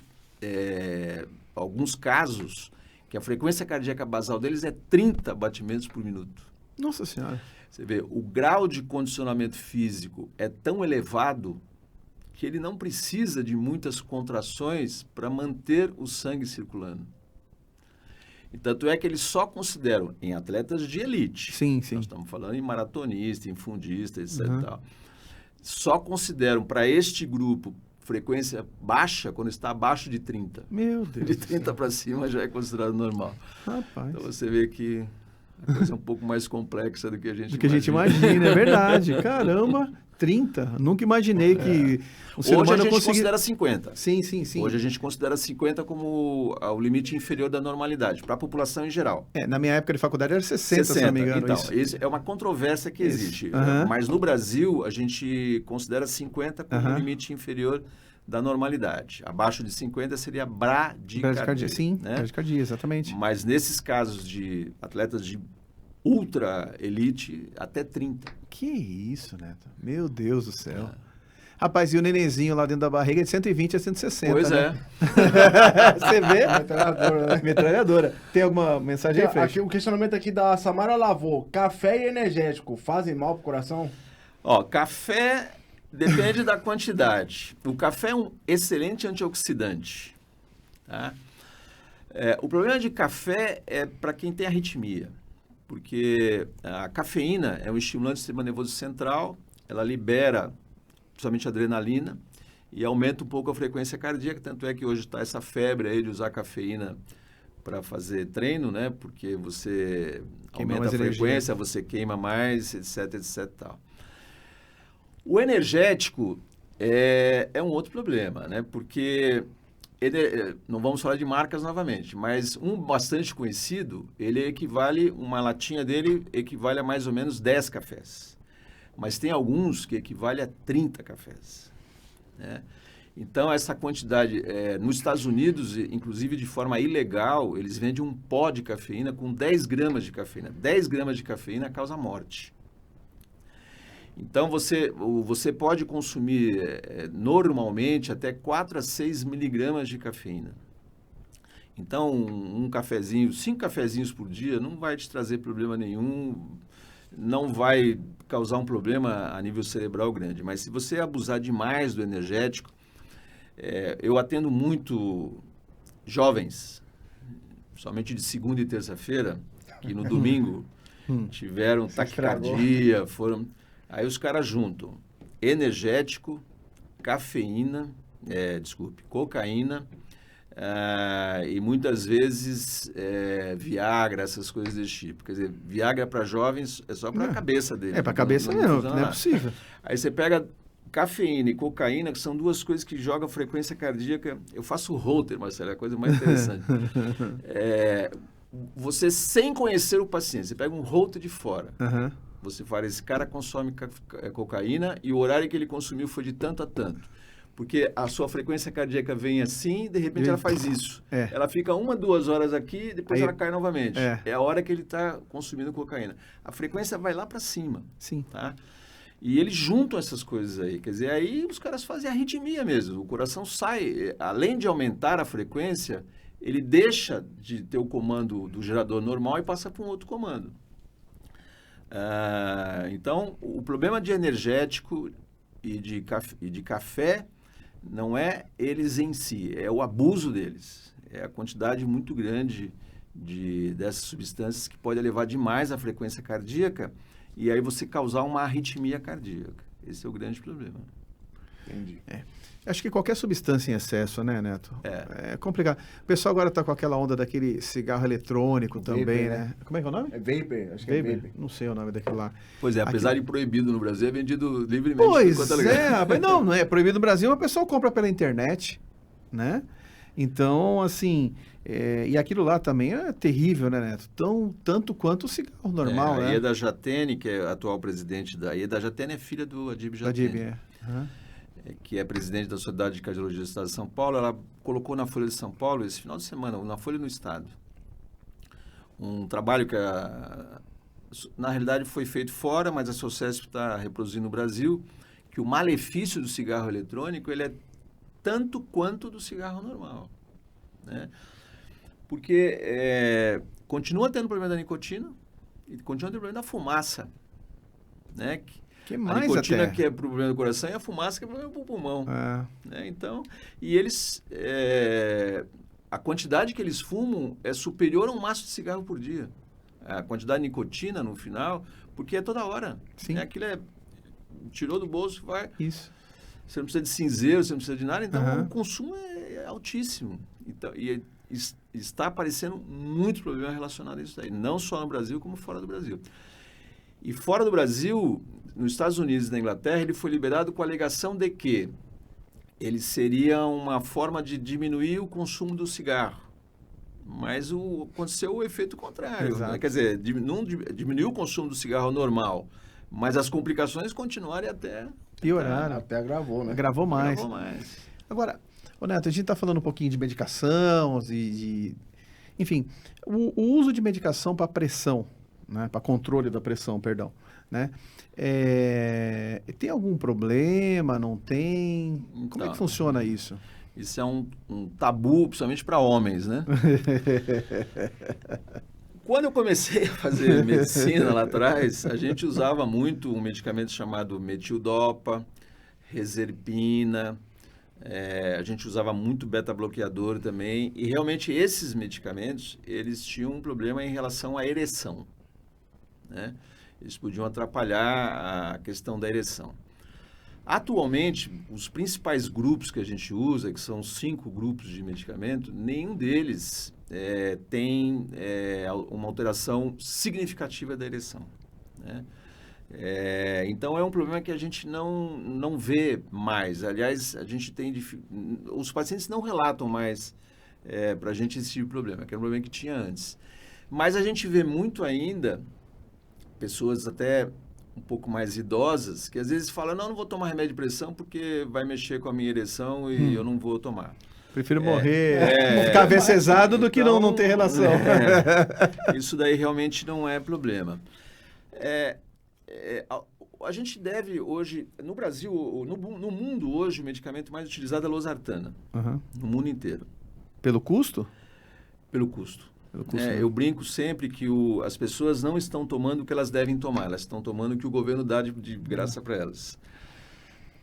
alguns casos que a frequência cardíaca basal deles é 30 batimentos por minuto. Nossa Senhora! Você vê, o grau de condicionamento físico é tão elevado que ele não precisa de muitas contrações para manter o sangue circulando. E tanto é que eles só consideram em atletas de elite. Sim, sim. Nós estamos falando em maratonista, em fundista, etc. Tal. Só consideram para este grupo frequência baixa quando está abaixo de 30. Meu Deus. De 30 para cima já é considerado normal. Rapaz. Então você vê que a coisa é um pouco mais complexa do que a gente imagina. Do que a gente imagina, é verdade. Caramba, 30. Nunca imaginei que o ser Hoje humano a gente conseguir... considera 50. Sim, sim, sim. Hoje a gente considera 50 como o limite inferior da normalidade, para a população em geral. Na minha época de faculdade era 60, se não me engano. Então, isso é uma controvérsia que existe. Mas no Brasil, a gente considera 50 como o limite inferior da normalidade. Abaixo de 50 seria bradicardia. Sim, né? bradicardia, exatamente. Mas nesses casos de atletas de ultra elite, até 30. Que isso, Neto? Meu Deus do céu. Rapaz, e o nenenzinho lá dentro da barriga de 120 a 160, Pois né? é. Você vê? Metralhadora, né? Metralhadora. Tem alguma mensagem aí, Freixo? Aqui, o questionamento aqui da Samara Lavô. Café e energético fazem mal pro coração? Ó, café depende da quantidade. O café é um excelente antioxidante, tá? O problema de café é para quem tem arritmia, porque a cafeína é um estimulante do sistema nervoso central, ela libera principalmente adrenalina e aumenta um pouco a frequência cardíaca, tanto é que hoje está essa febre aí de usar cafeína para fazer treino, né? Porque você Queima aumenta a mais frequência, você queima mais, etc, etc, tal. O energético é um outro problema, né? Porque não vamos falar de marcas novamente, mas um bastante conhecido, uma latinha dele equivale a mais ou menos 10 cafés. Mas tem alguns que equivale a 30 cafés, né? Então, essa quantidade, nos Estados Unidos, inclusive de forma ilegal, eles vendem um pó de cafeína com 10 gramas de cafeína. 10 gramas de cafeína causa morte. Então, você pode consumir normalmente até 4 a 6 miligramas de cafeína. Então, um cafezinho, 5 cafezinhos por dia não vai te trazer problema nenhum, não vai causar um problema a nível cerebral grande. Mas se você abusar demais do energético, eu atendo muito jovens, somente de segunda e terça-feira, que no domingo tiveram taquicardia, foram... Aí os caras juntam energético, cafeína, cocaína, e muitas vezes Viagra, essas coisas desse tipo. Quer dizer, Viagra para jovens é só para a cabeça dele. Para a cabeça não é possível. Aí você pega cafeína e cocaína, que são duas coisas que jogam a frequência cardíaca. Eu faço Holter, Marcelo, é a coisa mais interessante. Você, sem conhecer o paciente, você pega um Holter de fora. Você fala, esse cara consome cocaína e o horário que ele consumiu foi de tanto a tanto. Porque a sua frequência cardíaca vem assim, de repente ela faz isso. Ela fica 1, 2 horas aqui, depois ela cai novamente. É a hora que ele está consumindo cocaína. A frequência vai lá para cima. Sim. Tá? E eles juntam essas coisas aí. Quer dizer, aí os caras fazem arritmia mesmo. O coração sai, além de aumentar a frequência, ele deixa de ter o comando do gerador normal e passa para um outro comando. Então, o problema de energético e de café não é eles em si, é o abuso deles. É a quantidade muito grande dessas substâncias que pode elevar demais a frequência cardíaca e aí você causar uma arritmia cardíaca. Esse é o grande problema. Entendi. Acho que qualquer substância em excesso, né, Neto? É complicado. O pessoal agora está com aquela onda daquele cigarro eletrônico também, vapor, né? Como é que é o nome? É vapor, acho que Vapor? é vapor. Não sei o nome daquele lá. Pois é, apesar de proibido no Brasil, é vendido livremente. Pois mas não é proibido no Brasil, mas o pessoal compra pela internet, né? Então, assim, e aquilo lá também é terrível, né, Neto? Tanto quanto o cigarro normal, né? A Ieda Jatene, que é a atual presidente da Ieda Jatene, é filha do Adib Jatene. Que é presidente da Sociedade de Cardiologia do Estado de São Paulo. Ela colocou na Folha de São Paulo, esse final de semana, na Folha no Estado, um trabalho que, na realidade, foi feito fora, mas a Socesp está reproduzindo no Brasil, que o malefício do cigarro eletrônico ele é tanto quanto do cigarro normal, né? Porque continua tendo problema da nicotina e continua tendo problema da fumaça, né? Que mais a nicotina até? que é problema do coração e a fumaça que é problema do pulmão. Né? Então, e eles... a quantidade que eles fumam é superior a um maço de cigarro por dia. A quantidade de nicotina no final, porque é toda hora. Sim. Né? Aquilo tirou do bolso, vai... Isso. Você não precisa de cinzeiro, você não precisa de nada, então o consumo é altíssimo. Então, e está aparecendo muitos problemas relacionados a isso daí, não só no Brasil, como fora do Brasil. E fora do Brasil, nos Estados Unidos e na Inglaterra, ele foi liberado com a alegação de que ele seria uma forma de diminuir o consumo do cigarro. Mas aconteceu o efeito contrário. Né? Quer dizer, diminuiu o consumo do cigarro normal, mas as complicações continuaram até... Pioraram. Até agravou, né? Gravou mais. Gravou mais. Agora, Neto, a gente está falando um pouquinho de medicação, enfim, o uso de medicação para pressão, né? Para controle da pressão, perdão, né? Tem algum problema? Não tem? Como é que funciona isso? Isso é um tabu, principalmente para homens, né? Quando eu comecei a fazer medicina lá atrás, a gente usava muito um medicamento chamado metildopa, reserpina, a gente usava muito beta-bloqueador também, e realmente esses medicamentos, eles tinham um problema em relação à ereção, né? Eles podiam atrapalhar a questão da ereção. Atualmente, os principais grupos que a gente usa, que são 5 grupos de medicamento, nenhum deles tem uma alteração significativa da ereção, né? Então, é um problema que a gente não vê mais. Aliás, a gente tem... Os pacientes não relatam mais para a gente esse tipo de problema, que era um problema que tinha antes. Mas a gente vê muito ainda pessoas até um pouco mais idosas, que às vezes falam, não vou tomar remédio de pressão porque vai mexer com a minha ereção e eu não vou tomar. Prefiro morrer cabecesado do que não ter relação. Isso daí realmente não é problema. A gente deve hoje, no Brasil, no mundo hoje, o medicamento mais utilizado é a losartana, no mundo inteiro. Pelo custo? Pelo custo. Né? Eu brinco sempre que as pessoas não estão tomando o que elas devem tomar, elas estão tomando o que o governo dá de graça para elas.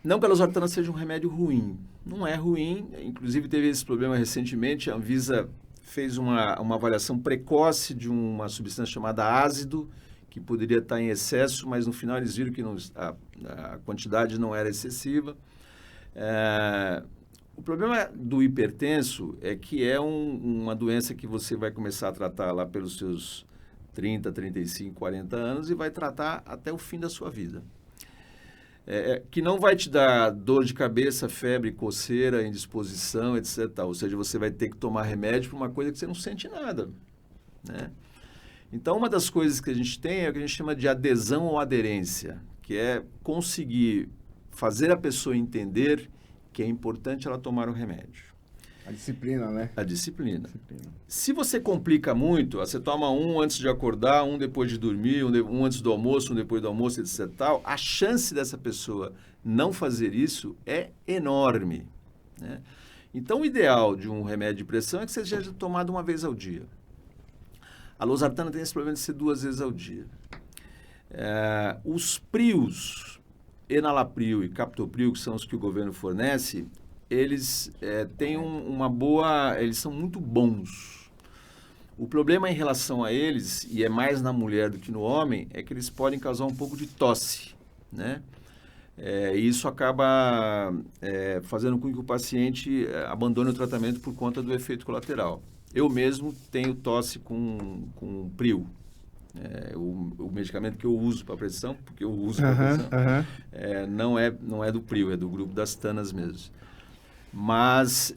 Não que a losartana seja um remédio ruim, não é ruim, inclusive teve esse problema recentemente, a Anvisa fez uma avaliação precoce de uma substância chamada ácido, que poderia estar em excesso, mas no final eles viram que a quantidade não era excessiva. O problema do hipertenso é que é uma doença que você vai começar a tratar lá pelos seus 30, 35, 40 anos e vai tratar até o fim da sua vida. Que não vai te dar dor de cabeça, febre, coceira, indisposição, etc. Ou seja, você vai ter que tomar remédio para uma coisa que você não sente nada, né? Então, uma das coisas que a gente tem é o que a gente chama de adesão ou aderência, que é conseguir fazer a pessoa entender que é importante ela tomar o remédio. A disciplina, né? A disciplina. Se você complica muito, você toma um antes de acordar, um depois de dormir, um antes do almoço, um depois do almoço, etc. A chance dessa pessoa não fazer isso é enorme, né? Então, o ideal de um remédio de pressão é que seja tomado uma vez ao dia. A losartana tem esse problema de ser 2 vezes ao dia. Os prios, enalapril e captopril, que são os que o governo fornece, eles têm eles são muito bons. O problema em relação a eles, e é mais na mulher do que no homem, é que eles podem causar um pouco de tosse, né? E isso acaba fazendo com que o paciente abandone o tratamento por conta do efeito colateral. Eu mesmo tenho tosse com Prio. O medicamento que eu uso para pressão, porque eu uso para pressão, não é do Prio, é do grupo das tanas mesmo. Mas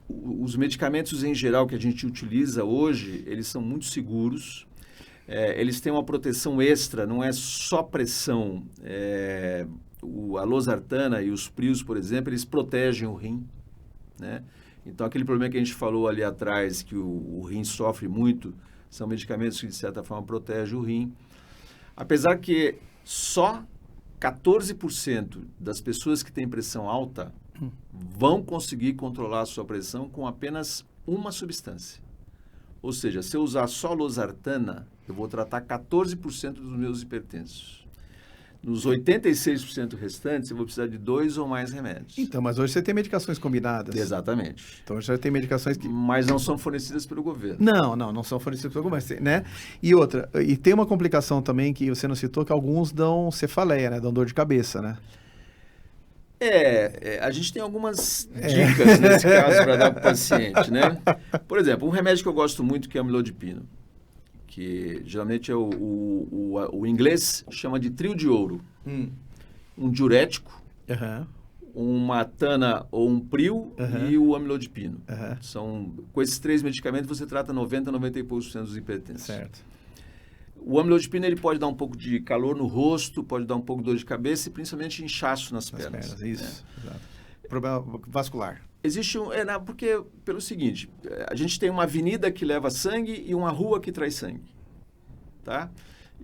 os medicamentos em geral que a gente utiliza hoje, eles são muito seguros, eles têm uma proteção extra, não é só pressão. A losartana e os Prios, por exemplo, eles protegem o rim, né? Então, aquele problema que a gente falou ali atrás, que o rim sofre muito, são medicamentos que, de certa forma, protegem o rim. Apesar que só 14% das pessoas que têm pressão alta vão conseguir controlar a sua pressão com apenas uma substância. Ou seja, se eu usar só losartana, eu vou tratar 14% dos meus hipertensos. Nos 86% restantes, eu vou precisar de 2 ou mais remédios. Então, mas hoje você tem medicações combinadas. Exatamente. Então, já tem medicações que... Mas não são fornecidas pelo governo. Não são fornecidas pelo governo, né? E outra, e tem uma complicação também que você não citou, que alguns dão cefaleia, né? Dão dor de cabeça, né? A gente tem algumas dicas nesse caso para dar para o paciente, né? Por exemplo, um remédio que eu gosto muito que é o amlodipino, que geralmente o inglês chama de trio de ouro. Um diurético, uma tana ou um prio e o amlodipino. Com esses 3 medicamentos você trata 90 e poucos % dos hipertensos. Certo. O amlodipino ele pode dar um pouco de calor no rosto, pode dar um pouco de dor de cabeça e principalmente inchaço nas pernas. Isso, exato. Problema vascular. Existe porque, pelo seguinte, a gente tem uma avenida que leva sangue e uma rua que traz sangue, tá?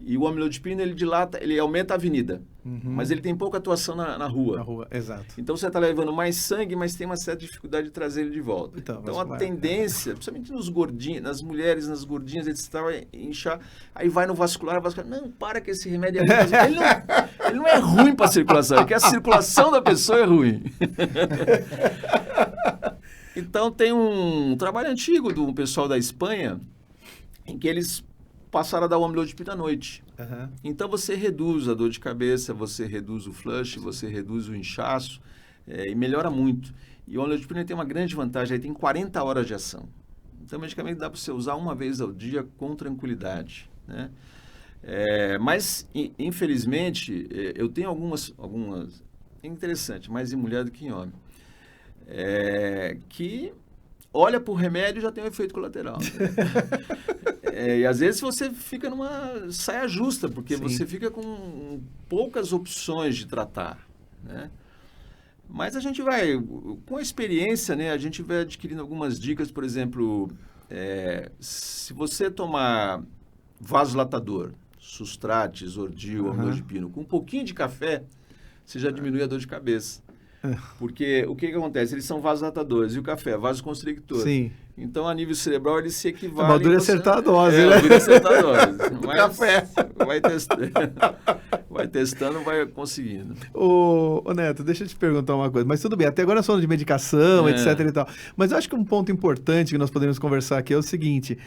E o amlodipino, ele dilata, ele aumenta a avenida, mas ele tem pouca atuação na rua. Na rua, exato. Então, você está levando mais sangue, mas tem uma certa dificuldade de trazer ele de volta. Então a tendência, principalmente nos gordinhos, nas mulheres, nas gordinhas, etc., é inchar, aí vai no vascular, não, para que esse remédio é ruim. Ele não é ruim para a circulação, é que a circulação da pessoa é ruim. Então, tem um trabalho antigo do pessoal da Espanha, em que eles passaram a dar o amlodipino à noite. Então, você reduz a dor de cabeça, você reduz o flush, você reduz o inchaço, e melhora muito. E o amlodipino tem uma grande vantagem, ele tem 40 horas de ação. Então, o medicamento dá para você usar uma vez ao dia com tranquilidade, né? Mas, infelizmente, eu tenho algumas... É interessante, mais em mulher do que em homem. Que olha para o remédio e já tem um efeito colateral. E às vezes você fica numa saia justa, porque Sim. você fica com poucas opções de tratar, né? Mas a gente vai, com a experiência, né, a gente vai adquirindo algumas dicas. Por exemplo, se você tomar vasodilatador, Sustrate, Zordil, amlodipino, com um pouquinho de café, você já diminui a dor de cabeça. Porque o que acontece? Eles são vasodilatadores e o café é vasoconstrictor. Sim. Então, a nível cerebral, eles se equivalem. Mas dura acertar a dose, né? Dura acertar a dose. Mas café. Vai testando, vai conseguindo. Ô, Neto, deixa eu te perguntar uma coisa. Mas tudo bem, até agora nós falamos de medicação, etc e tal. Mas eu acho que um ponto importante que nós podemos conversar aqui é o seguinte.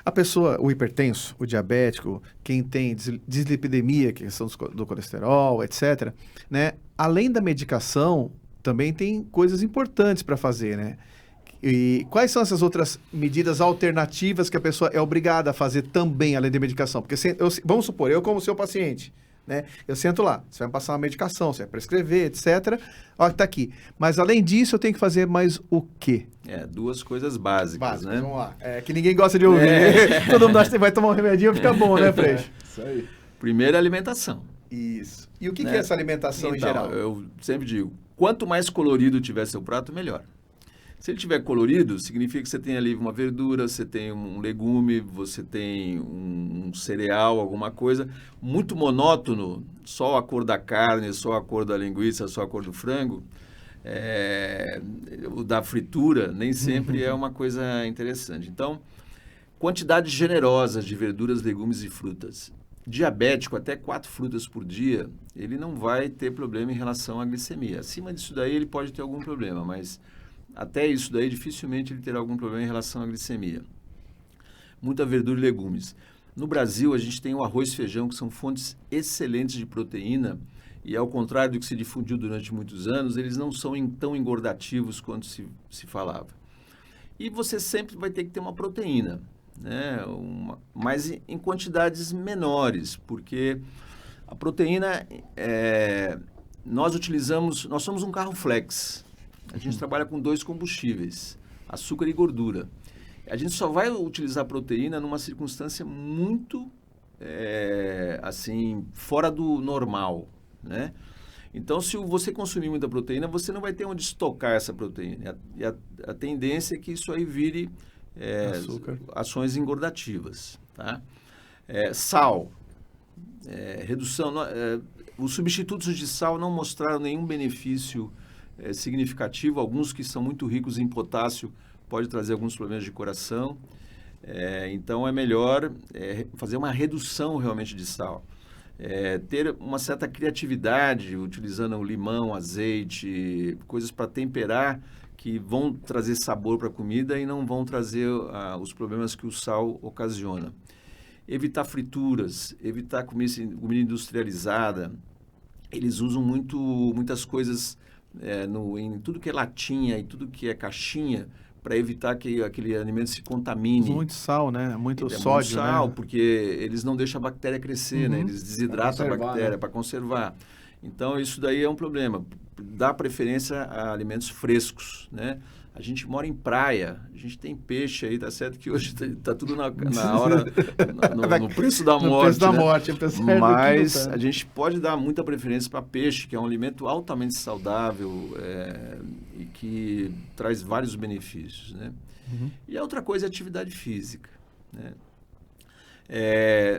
A pessoa, o hipertenso, o diabético, quem tem dislipidemia, que é questão do colesterol, etc., né? Além da medicação, também tem coisas importantes para fazer, né? E quais são essas outras medidas alternativas que a pessoa é obrigada a fazer também, além da medicação? Porque, vamos supor, eu como seu paciente, né? Eu sento lá, você vai me passar uma medicação, você vai prescrever, etc. Olha que tá aqui. Mas, além disso, eu tenho que fazer mais o quê? Duas coisas básicas, né? Vamos lá. Que ninguém gosta de ouvir. Todo mundo acha que vai tomar um remedinho e fica bom, né, Freixo? Isso aí. Primeiro, a alimentação. Isso. E o que é essa alimentação em geral? Eu sempre digo, quanto mais colorido tiver seu prato, melhor. Se ele tiver colorido, significa que você tem ali uma verdura, você tem um legume, você tem um cereal, alguma coisa. Muito monótono, só a cor da carne, só a cor da linguiça, só a cor do frango, o da fritura, nem sempre é uma coisa interessante. Então, quantidade generosa de verduras, legumes e frutas. Diabético, até 4 frutas por dia, ele não vai ter problema em relação à glicemia. Acima disso daí, ele pode ter algum problema, mas até isso daí, dificilmente ele terá algum problema em relação à glicemia. Muita verdura e legumes. No Brasil, a gente tem o arroz e feijão, que são fontes excelentes de proteína, e ao contrário do que se difundiu durante muitos anos, eles não são tão engordativos quanto se falava. E você sempre vai ter que ter uma proteína, né? Mas em quantidades menores, porque a proteína, nós somos um carro flex. A gente trabalha com 2 combustíveis, açúcar e gordura. A gente só vai utilizar proteína numa circunstância muito, fora do normal, né? Então, se você consumir muita proteína, você não vai ter onde estocar essa proteína. E a tendência é que isso aí vire ações engordativas, tá? Sal, redução. Os substitutos de sal não mostraram nenhum benefício significativo. Alguns que são muito ricos em potássio pode trazer alguns problemas de coração. Então, é melhor fazer uma redução realmente de sal. Ter uma certa criatividade, utilizando o limão, azeite, coisas para temperar que vão trazer sabor para a comida e não vão trazer os problemas que o sal ocasiona. Evitar frituras, evitar comida industrializada. Eles usam muitas coisas em tudo que é latinha e tudo que é caixinha, para evitar que aquele alimento se contamine. Muito sal, né? Muito sódio, muito sal, né? porque eles não deixam a bactéria crescer, né? Eles desidratam a bactéria para conservar. Então, isso daí é um problema. Dá preferência a alimentos frescos, né? A gente mora em praia, a gente tem peixe aí, tá certo que hoje tá tudo na hora, no preço da morte, no preço da né? morte, apesar do Mas que não tá. a gente pode dar muita preferência para peixe, que é um alimento altamente saudável e que traz vários benefícios, né? E a outra coisa é a atividade física, né?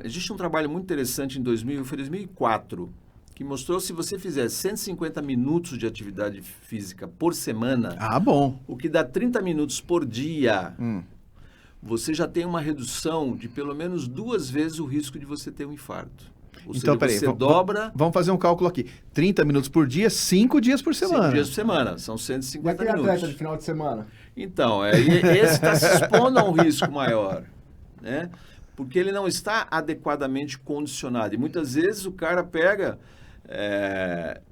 Existe um trabalho muito interessante foi 2004, que mostrou se você fizer 150 minutos de atividade física por semana, Bom. o que dá 30 minutos por dia, você já tem uma redução de pelo menos 2 vezes o risco de você ter um infarto. Ou Então, seja, peraí, você dobra... Vamos fazer um cálculo aqui. 30 minutos por dia, 5 dias por semana. 5 dias por semana, são E 150 aquele minutos. atleta de final de semana? Então, esse está se expondo a um risco maior, né? Porque ele não está adequadamente condicionado. E muitas vezes o cara pega...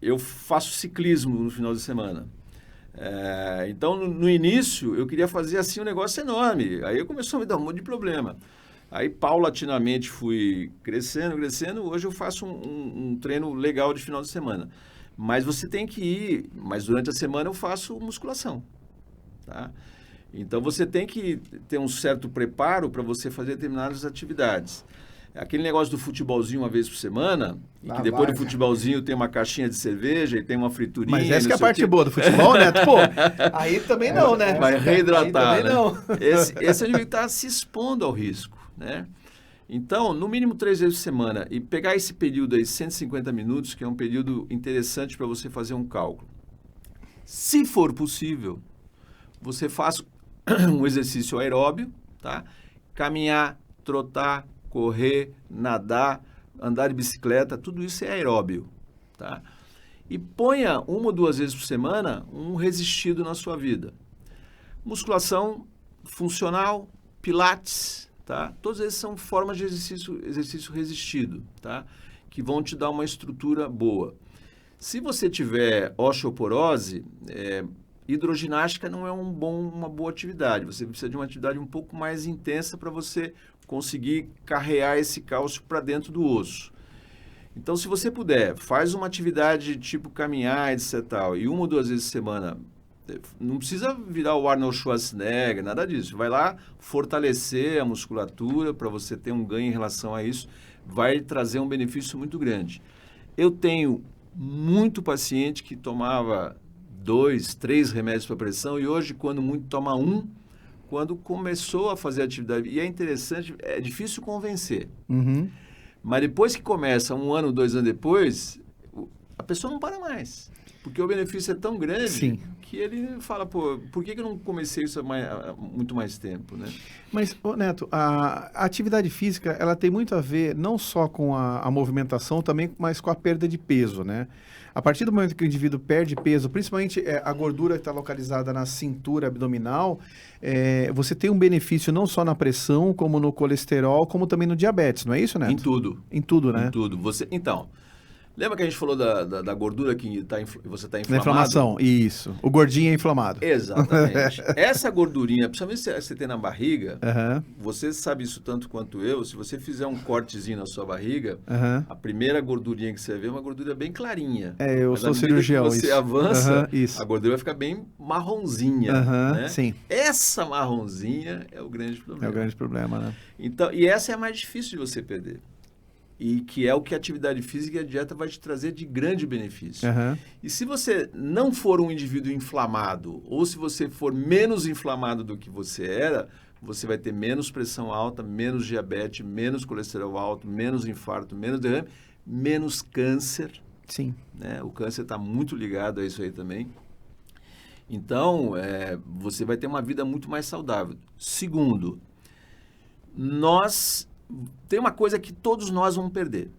eu faço ciclismo no final de semana. Então, no início, eu queria fazer assim um negócio enorme. Aí começou a me dar um monte de problema. Aí, paulatinamente, fui crescendo. Hoje eu faço um treino legal de final de semana. Mas você tem que ir... Mas durante a semana eu faço musculação. Tá? Então, você tem que ter um certo preparo para você fazer determinadas atividades. Aquele negócio do futebolzinho uma vez por semana, e que depois do futebolzinho tem uma caixinha de cerveja e tem uma friturinha... Mas essa que é a parte boa do futebol, né? Pô, aí também não, né? Vai reidratar, aí também né? não. Esse é o nível que está se expondo ao risco, né? Então, no mínimo 3 vezes por semana, e pegar esse período aí, 150 minutos, que é um período interessante para você fazer um cálculo. Se for possível, você faz um exercício aeróbio, tá? Caminhar, trotar, correr, nadar, andar de bicicleta, tudo isso é aeróbio, tá? E ponha 1 ou 2 vezes por semana um resistido na sua vida. Musculação funcional, pilates, tá? Todos esses são formas de exercício resistido, tá? Que vão te dar uma estrutura boa. Se você tiver osteoporose, hidroginástica não é uma boa atividade. Você precisa de uma atividade um pouco mais intensa para você conseguir carrear esse cálcio para dentro do osso. Então, se você puder, faz uma atividade tipo caminhar, etc. tal, e 1 ou 2 vezes por semana. Não precisa virar o Arnold Schwarzenegger, nada disso. Vai lá fortalecer a musculatura para você ter um ganho em relação a isso. Vai trazer um benefício muito grande. Eu tenho muito paciente que tomava 2, 3 remédios para pressão e hoje, quando muito, toma 1, quando começou a fazer atividade. E é interessante, é difícil convencer. Mas depois que começa, 1 ano, 2 anos depois, a pessoa não para mais. Porque o benefício é tão grande que ele fala, pô, por que eu não comecei isso há muito mais tempo, né? Mas, Neto, a atividade física, ela tem muito a ver não só com a movimentação, também, mas com a perda de peso, né? A partir do momento que o indivíduo perde peso, principalmente a gordura que está localizada na cintura abdominal, você tem um benefício não só na pressão, como no colesterol, como também no diabetes, não é isso, Neto? Em tudo. Em tudo, né? Em tudo. Então, lembra que a gente falou da gordura que você está inflamado? Na inflamação, isso. O gordinho é inflamado. Exatamente. Essa gordurinha, principalmente se você tem na barriga, Uhum. você sabe isso tanto quanto eu, se você fizer um cortezinho na sua barriga, Uhum. a primeira gordurinha que você vê é uma gordura bem clarinha. Eu Mas sou à medida cirurgião. que você isso. avança, Uhum, isso. a gordura vai ficar bem marronzinha, Uhum, né? sim. Essa marronzinha é o grande problema. É o grande problema, né? Então, e essa é a mais difícil de você perder. E que é o que a atividade física e a dieta vai te trazer de grande benefício. Uhum. E se você não for um indivíduo inflamado, ou se você for menos inflamado do que você era, você vai ter menos pressão alta, menos diabetes, menos colesterol alto, menos infarto, menos derrame, menos câncer. Sim. Né? O câncer está muito ligado a isso aí também. Então, você vai ter uma vida muito mais saudável. Segundo, tem uma coisa que todos nós vamos perder,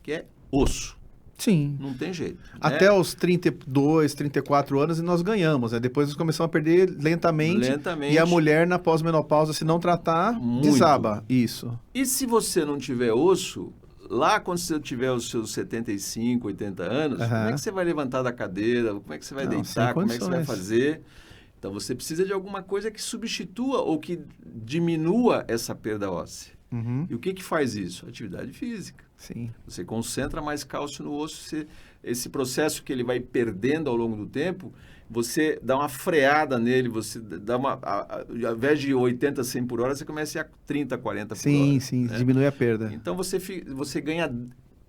que é osso. Sim. Não tem jeito. Até né? os 32, 34 anos nós ganhamos, né? Depois nós começamos a perder lentamente. E a mulher na pós-menopausa, se não tratar, Muito. desaba. Isso. E se você não tiver osso, lá quando você tiver os seus 75, 80 anos, como é que você vai levantar da cadeira? Como é que você vai deitar? Como é que você vai fazer? Então, você precisa de alguma coisa que substitua ou que diminua essa perda óssea. Uhum. E o que faz isso? Atividade física. Sim. Você concentra mais cálcio no osso, esse processo que ele vai perdendo ao longo do tempo, você dá uma freada nele, você dá ao invés de 80, 100 por hora, você começa a 30, 40 por hora. Sim, né? diminui a perda. Então você ganha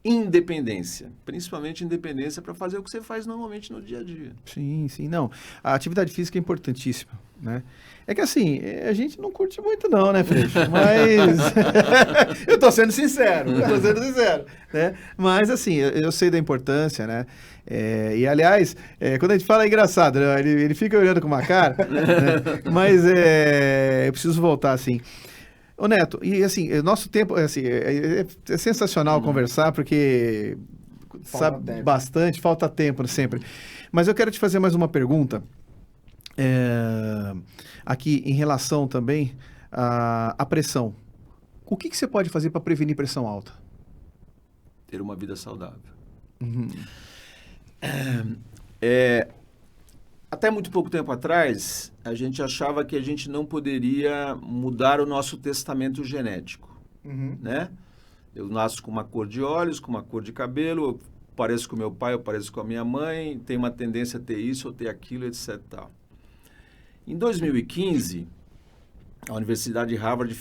independência, principalmente independência para fazer o que você faz normalmente no dia a dia. Sim, não. A atividade física é importantíssima, né? É que assim, a gente não curte muito não, né, Freixo? Mas eu tô sendo sincero, né? Mas assim, eu sei da importância, né? E aliás, quando a gente fala é engraçado, né? Ele fica olhando com uma cara, né? Mas eu preciso voltar assim. Ô Neto, e assim, nosso tempo, assim, é sensacional conversar, porque sabe bastante, falta tempo sempre. Mas eu quero te fazer mais uma pergunta, aqui em relação também à pressão. O que você pode fazer para prevenir pressão alta? Ter uma vida saudável. Uhum. Até muito pouco tempo atrás, a gente achava que a gente não poderia mudar o nosso testamento genético, né? Eu nasço com uma cor de olhos, com uma cor de cabelo, eu pareço com meu pai, eu pareço com a minha mãe, tenho uma tendência a ter isso ou ter aquilo, etc. Tal. Em 2015, a Universidade de Harvard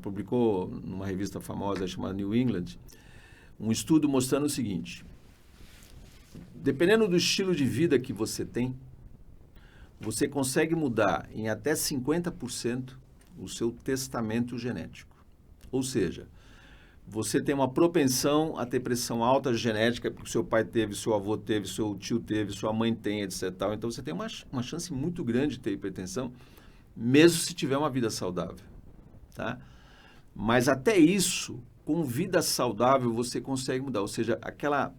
publicou numa revista famosa chamada New England, um estudo mostrando o seguinte: dependendo do estilo de vida que você tem, você consegue mudar em até 50% o seu testamento genético. Ou seja, você tem uma propensão a ter pressão alta genética, porque seu pai teve, seu avô teve, seu tio teve, sua mãe tem, etc. Então, você tem uma chance muito grande de ter hipertensão, mesmo se tiver uma vida saudável. Tá? Mas até isso, com vida saudável, você consegue mudar. Ou seja, aquela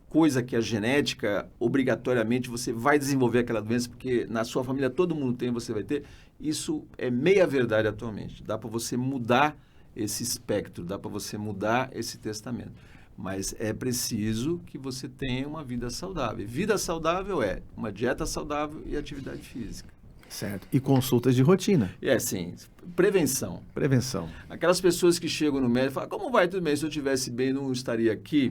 coisa que a genética, obrigatoriamente, você vai desenvolver aquela doença, porque na sua família todo mundo tem, você vai ter. Isso é meia verdade atualmente. Dá para você mudar esse espectro, dá para você mudar esse testamento. Mas é preciso que você tenha uma vida saudável. Vida saudável é uma dieta saudável e atividade física. Certo. E consultas de rotina. Assim, prevenção. Aquelas pessoas que chegam no médico e falam, como vai tudo bem? Se eu estivesse bem, não estaria aqui.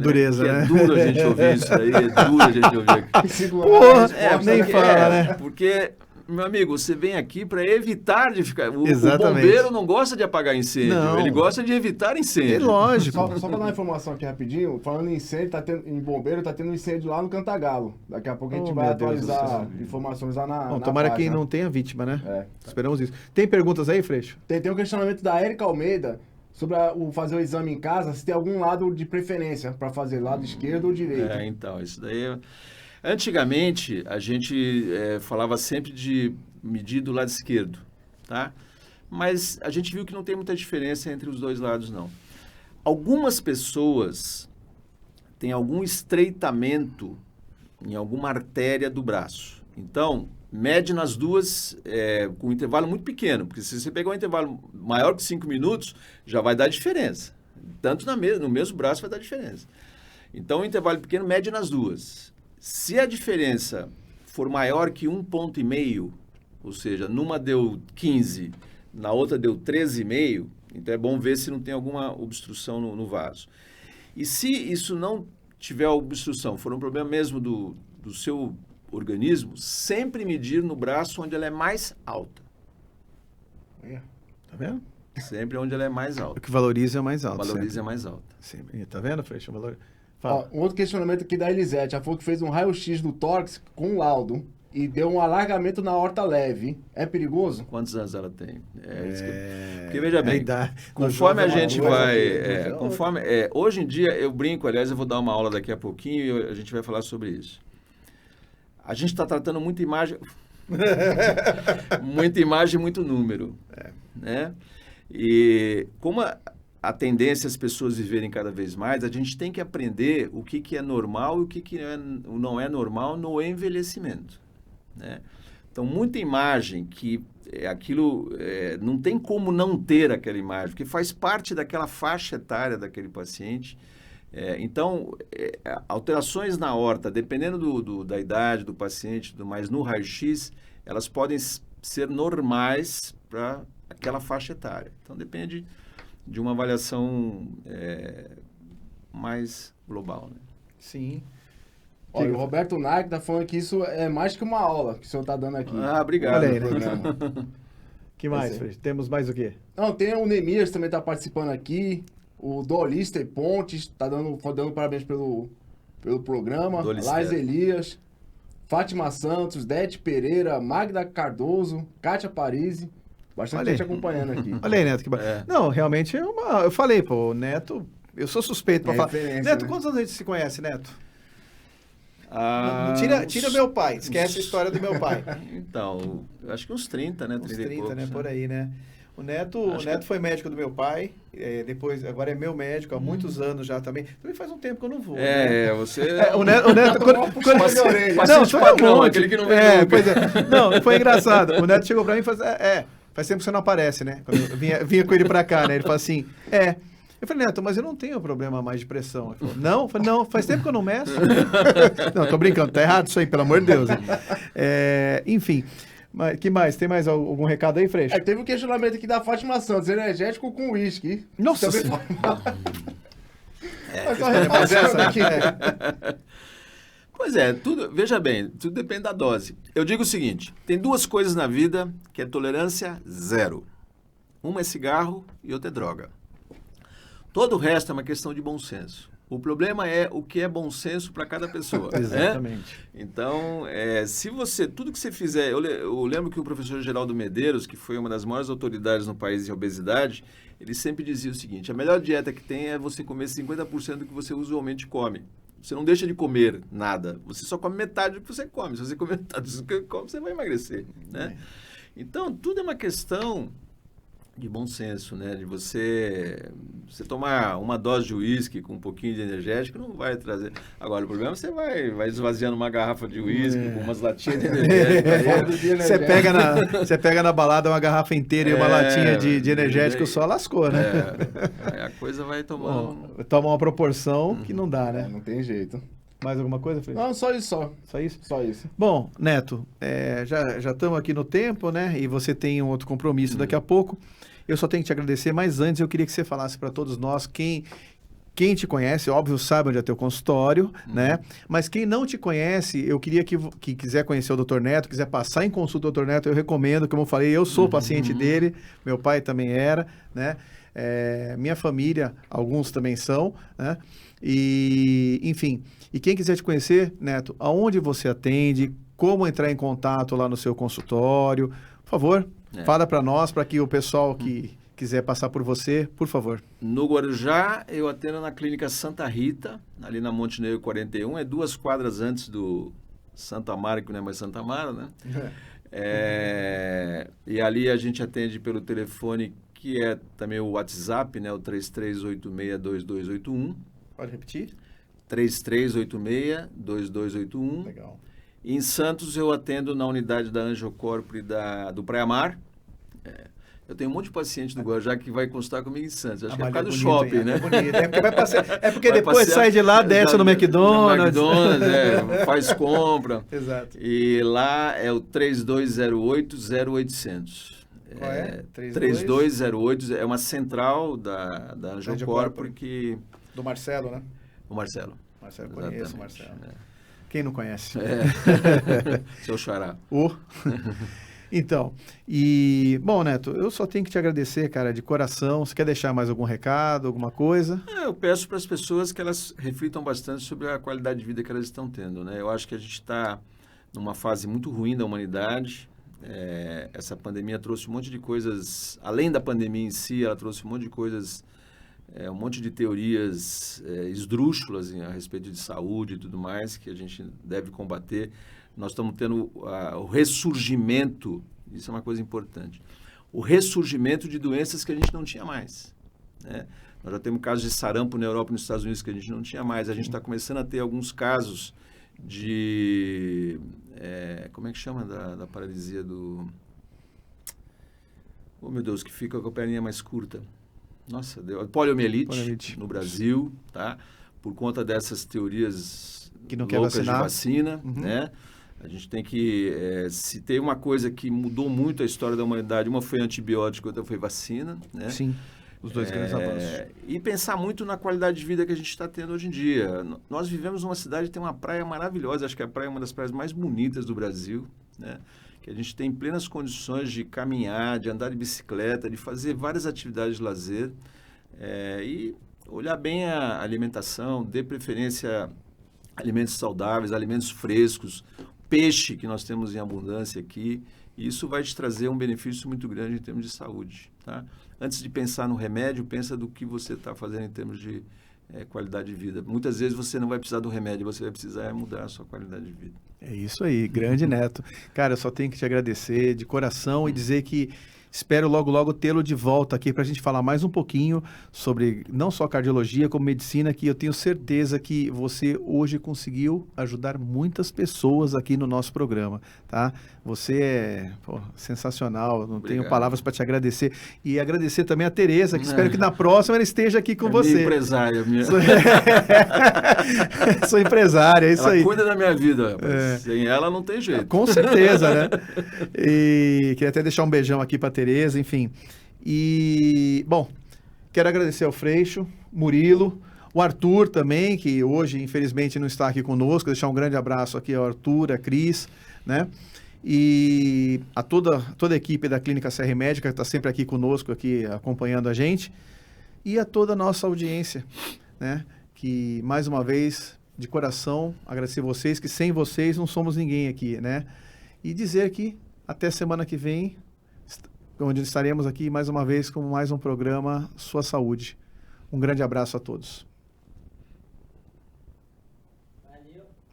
Dureza, né? É duro a gente ouvir isso aí, é duro a gente ouvir aqui. Porra, nem fala, né? Porque, meu amigo, você vem aqui para evitar de ficar... O Exatamente. bombeiro não gosta de apagar incêndio, Não. ele gosta de evitar incêndio. É lógico. Só para dar uma informação aqui rapidinho, falando em incêndio, em bombeiro, tá tendo incêndio lá no Cantagalo. Daqui a pouco a gente vai meu Deus do atualizar informações lá na Bom, tomara página. que não tenha vítima, né? Esperamos isso. Tem perguntas aí, Freixo? Tem um questionamento da Érica Almeida sobre fazer o exame em casa, se tem algum lado de preferência para fazer, lado esquerdo ou direito. Então, isso daí... Antigamente, a gente falava sempre de medir do lado esquerdo, tá? Mas a gente viu que não tem muita diferença entre os dois lados, não. Algumas pessoas têm algum estreitamento em alguma artéria do braço. Então, mede nas duas com um intervalo muito pequeno, porque se você pegar um intervalo maior que 5 minutos, já vai dar diferença. Tanto no mesmo braço vai dar diferença. Então, um intervalo pequeno mede nas duas. Se a diferença for maior que 1,5 ponto, ou seja, numa deu 15, na outra deu 13,5, então é bom ver se não tem alguma obstrução no vaso. E se isso não tiver obstrução, for um problema mesmo do seu organismo, sempre medir no braço onde ela é mais alta. Tá vendo? Sempre onde ela é mais alta. O que valoriza é mais alto. Valoriza é mais alta. Sempre. Tá vendo, Freixo? Um outro questionamento aqui da Elisete. Ela falou que fez um raio-x do tórax com laudo e deu um alargamento na aorta leve. É perigoso? Quantos anos ela tem? Porque veja bem, conforme é a gente vai... hoje em dia, eu brinco, aliás, eu vou dar uma aula daqui a pouquinho e a gente vai falar sobre isso. A gente está tratando muita imagem... muita imagem, muito número. Né? E como a tendência é as pessoas viverem cada vez mais, a gente tem que aprender o que é normal e o que não é normal no envelhecimento. Né? Então, muita imagem que aquilo não tem como não ter aquela imagem, porque faz parte daquela faixa etária daquele paciente. Então, alterações na aorta, dependendo da idade do paciente, mas no raio-x, elas podem ser normais para aquela faixa etária. Então, depende de uma avaliação mais global, né? Sim. Olha, o Roberto Nike tá falando que isso é mais que uma aula que o senhor tá dando aqui. Ah, obrigado. Olha aí, no né? programa. Que mais, Esse aí. Fred? Temos mais o quê? Não, tem o Nemias também tá participando aqui. O Dolister Pontes tá dando parabéns pelo programa. Dolister. Lais Elias, Fátima Santos, Dete Pereira, Magda Cardoso, Kátia Parisi. Bastante Olha aí. gente acompanhando aqui. Olha aí, Neto, que Não, realmente é uma... Eu falei, pô, o Neto... Eu sou suspeito pra É falar. referência, Neto, né? quantos anos a gente se conhece, Neto? Ah, Tira meu pai, esquece a história do meu pai. Então, eu acho que uns 30, né? Uns 30 e 30, poucos, né? Por aí, né? O Neto foi médico do meu pai, depois, agora é meu médico há muitos anos já também. Também faz um tempo que eu não vou. Né? Você... O Neto Paciente foi um padrão, monte. aquele que não vem nunca. Pois é. Não, foi engraçado. O Neto chegou pra mim e falou assim, faz tempo que você não aparece, né? Quando eu vinha com ele pra cá, né? Ele falou assim, Eu falei, Neto, mas eu não tenho problema mais de pressão. Ele falou, não? Eu falei, não, faz tempo que eu não meço. Não, tô brincando, tá errado isso aí, pelo amor de Deus. Enfim, mas que mais? Tem mais algum recado aí, Freixo? Teve um questionamento aqui da Fátima Santos, energético com uísque. Nossa Também Senhora. Mas só Mas repassando essa aqui. Pois veja bem, tudo depende da dose. Eu digo o seguinte, tem duas coisas na vida que é tolerância zero. Uma é cigarro e outra é droga. Todo o resto é uma questão de bom senso. O problema é o que é bom senso para cada pessoa. Exatamente. Né? Então, se você, tudo que você fizer... Eu lembro que o professor Geraldo Medeiros, que foi uma das maiores autoridades no país em obesidade, ele sempre dizia o seguinte, a melhor dieta que tem é você comer 50% do que você usualmente come. Você não deixa de comer nada, você só come metade do que você come. Se você comer metade do que você come, você vai emagrecer. Né? Então, tudo é uma questão de bom senso, né? De você tomar uma dose de uísque com um pouquinho de energético não vai trazer. Agora, o problema é você vai esvaziando uma garrafa de uísque com umas latinhas de energético. Você pega na balada uma garrafa inteira e uma latinha de energético só lascou, né? Aí a coisa vai tomando... Toma uma proporção que não dá, né? Não tem jeito. Mais alguma coisa, Felipe? Não, só isso só. Só isso? Só isso. Bom, Neto, já estamos aqui no tempo, né? E você tem um outro compromisso daqui a pouco. Eu só tenho que te agradecer, mas antes eu queria que você falasse para todos nós quem te conhece, óbvio, sabe onde é teu consultório, né? Mas quem não te conhece, eu queria que quiser conhecer o Dr. Neto, quiser passar em consulta do Dr. Neto, eu recomendo, como eu falei, eu sou paciente dele, meu pai também era, né? Minha família, alguns também são, né? E, enfim, e quem quiser te conhecer, Neto, aonde você atende, como entrar em contato lá no seu consultório, por favor, fala para nós, para que o pessoal que quiser passar por você, por favor. No Guarujá, eu atendo na Clínica Santa Rita, ali na Monte Negro 41, 2 quadras antes do Santa Amaro, que não é mais Santa Amaro, né? E ali a gente atende pelo telefone, que é também o WhatsApp, né? O 33862281. Pode repetir? 33862281. Legal. Em Santos, eu atendo na unidade da Angiocorp e do Praia Mar. Eu tenho um monte de paciente do Guarujá que vai consultar comigo em Santos. Acho que é por causa do shopping, né? É porque depois sai de lá, desce no McDonald's. Faz compra. Exato. E lá é o 3208-0800. Qual é? 3208, é uma central da Angiocorp que... Do Marcelo, né? O Marcelo. Marcelo, conheço o Marcelo. Quem não conhece? Seu xará. Então, bom, Neto, eu só tenho que te agradecer, cara, de coração. Você quer deixar mais algum recado, alguma coisa? Eu peço para as pessoas que elas reflitam bastante sobre a qualidade de vida que elas estão tendo, né? Eu acho que a gente está numa fase muito ruim da humanidade. Essa pandemia trouxe um monte de coisas, além da pandemia em si, ela trouxe um monte de coisas, um monte de teorias esdrúxulas a respeito de saúde e tudo mais, que a gente deve combater. Nós estamos tendo o ressurgimento, isso é uma coisa importante, o ressurgimento de doenças que a gente não tinha mais, né? Nós já temos casos de sarampo na Europa e nos Estados Unidos que a gente não tinha mais. A gente está começando a ter alguns casos de... como é que chama da paralisia do... Oh, meu Deus, que fica com a perninha mais curta. Nossa, poliomielite no Brasil, tá? Por conta dessas teorias que não quer loucas vacinar. de vacina, né? A gente tem que, se tem uma coisa que mudou muito a história da humanidade, uma foi antibiótico, outra foi vacina, né? Sim, os dois grandes avanços. E pensar muito na qualidade de vida que a gente está tendo hoje em dia. Nós vivemos numa cidade que tem uma praia maravilhosa, acho que a praia é uma das praias mais bonitas do Brasil, né? Que a gente tem plenas condições de caminhar, de andar de bicicleta, de fazer várias atividades de lazer, e olhar bem a alimentação, dê preferência a alimentos saudáveis, alimentos frescos, peixe que nós temos em abundância aqui, e isso vai te trazer um benefício muito grande em termos de saúde, tá? Antes de pensar no remédio, pensa do que você está fazendo em termos de qualidade de vida. Muitas vezes você não vai precisar do remédio, você vai precisar mudar a sua qualidade de vida. É isso aí, grande Neto. Cara, eu só tenho que te agradecer de coração e dizer que espero logo, logo tê-lo de volta aqui para a gente falar mais um pouquinho sobre não só cardiologia, como medicina, que eu tenho certeza que você hoje conseguiu ajudar muitas pessoas aqui no nosso programa, tá? Você é sensacional, não tenho palavras para te agradecer. E agradecer também a Tereza, que espero que na próxima ela esteja aqui com você. Minha empresária. Sou empresária, é isso aí. Ela cuida da minha vida, rapaz. Sem ela não tem jeito. Com certeza, né? E queria até deixar um beijão aqui para Tereza, enfim. E, bom, quero agradecer ao Freixo, Murilo, o Arthur também, que hoje, infelizmente, não está aqui conosco. Deixar um grande abraço aqui ao Arthur, a Cris, né? E a toda a equipe da Clínica CR Médica, que está sempre aqui conosco, aqui acompanhando a gente. E a toda a nossa audiência, né? Que, mais uma vez, de coração, agradecer vocês, que sem vocês não somos ninguém aqui, né? E dizer que até semana que vem, onde estaremos aqui mais uma vez com mais um programa Sua Saúde. Um grande abraço a todos.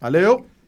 Valeu!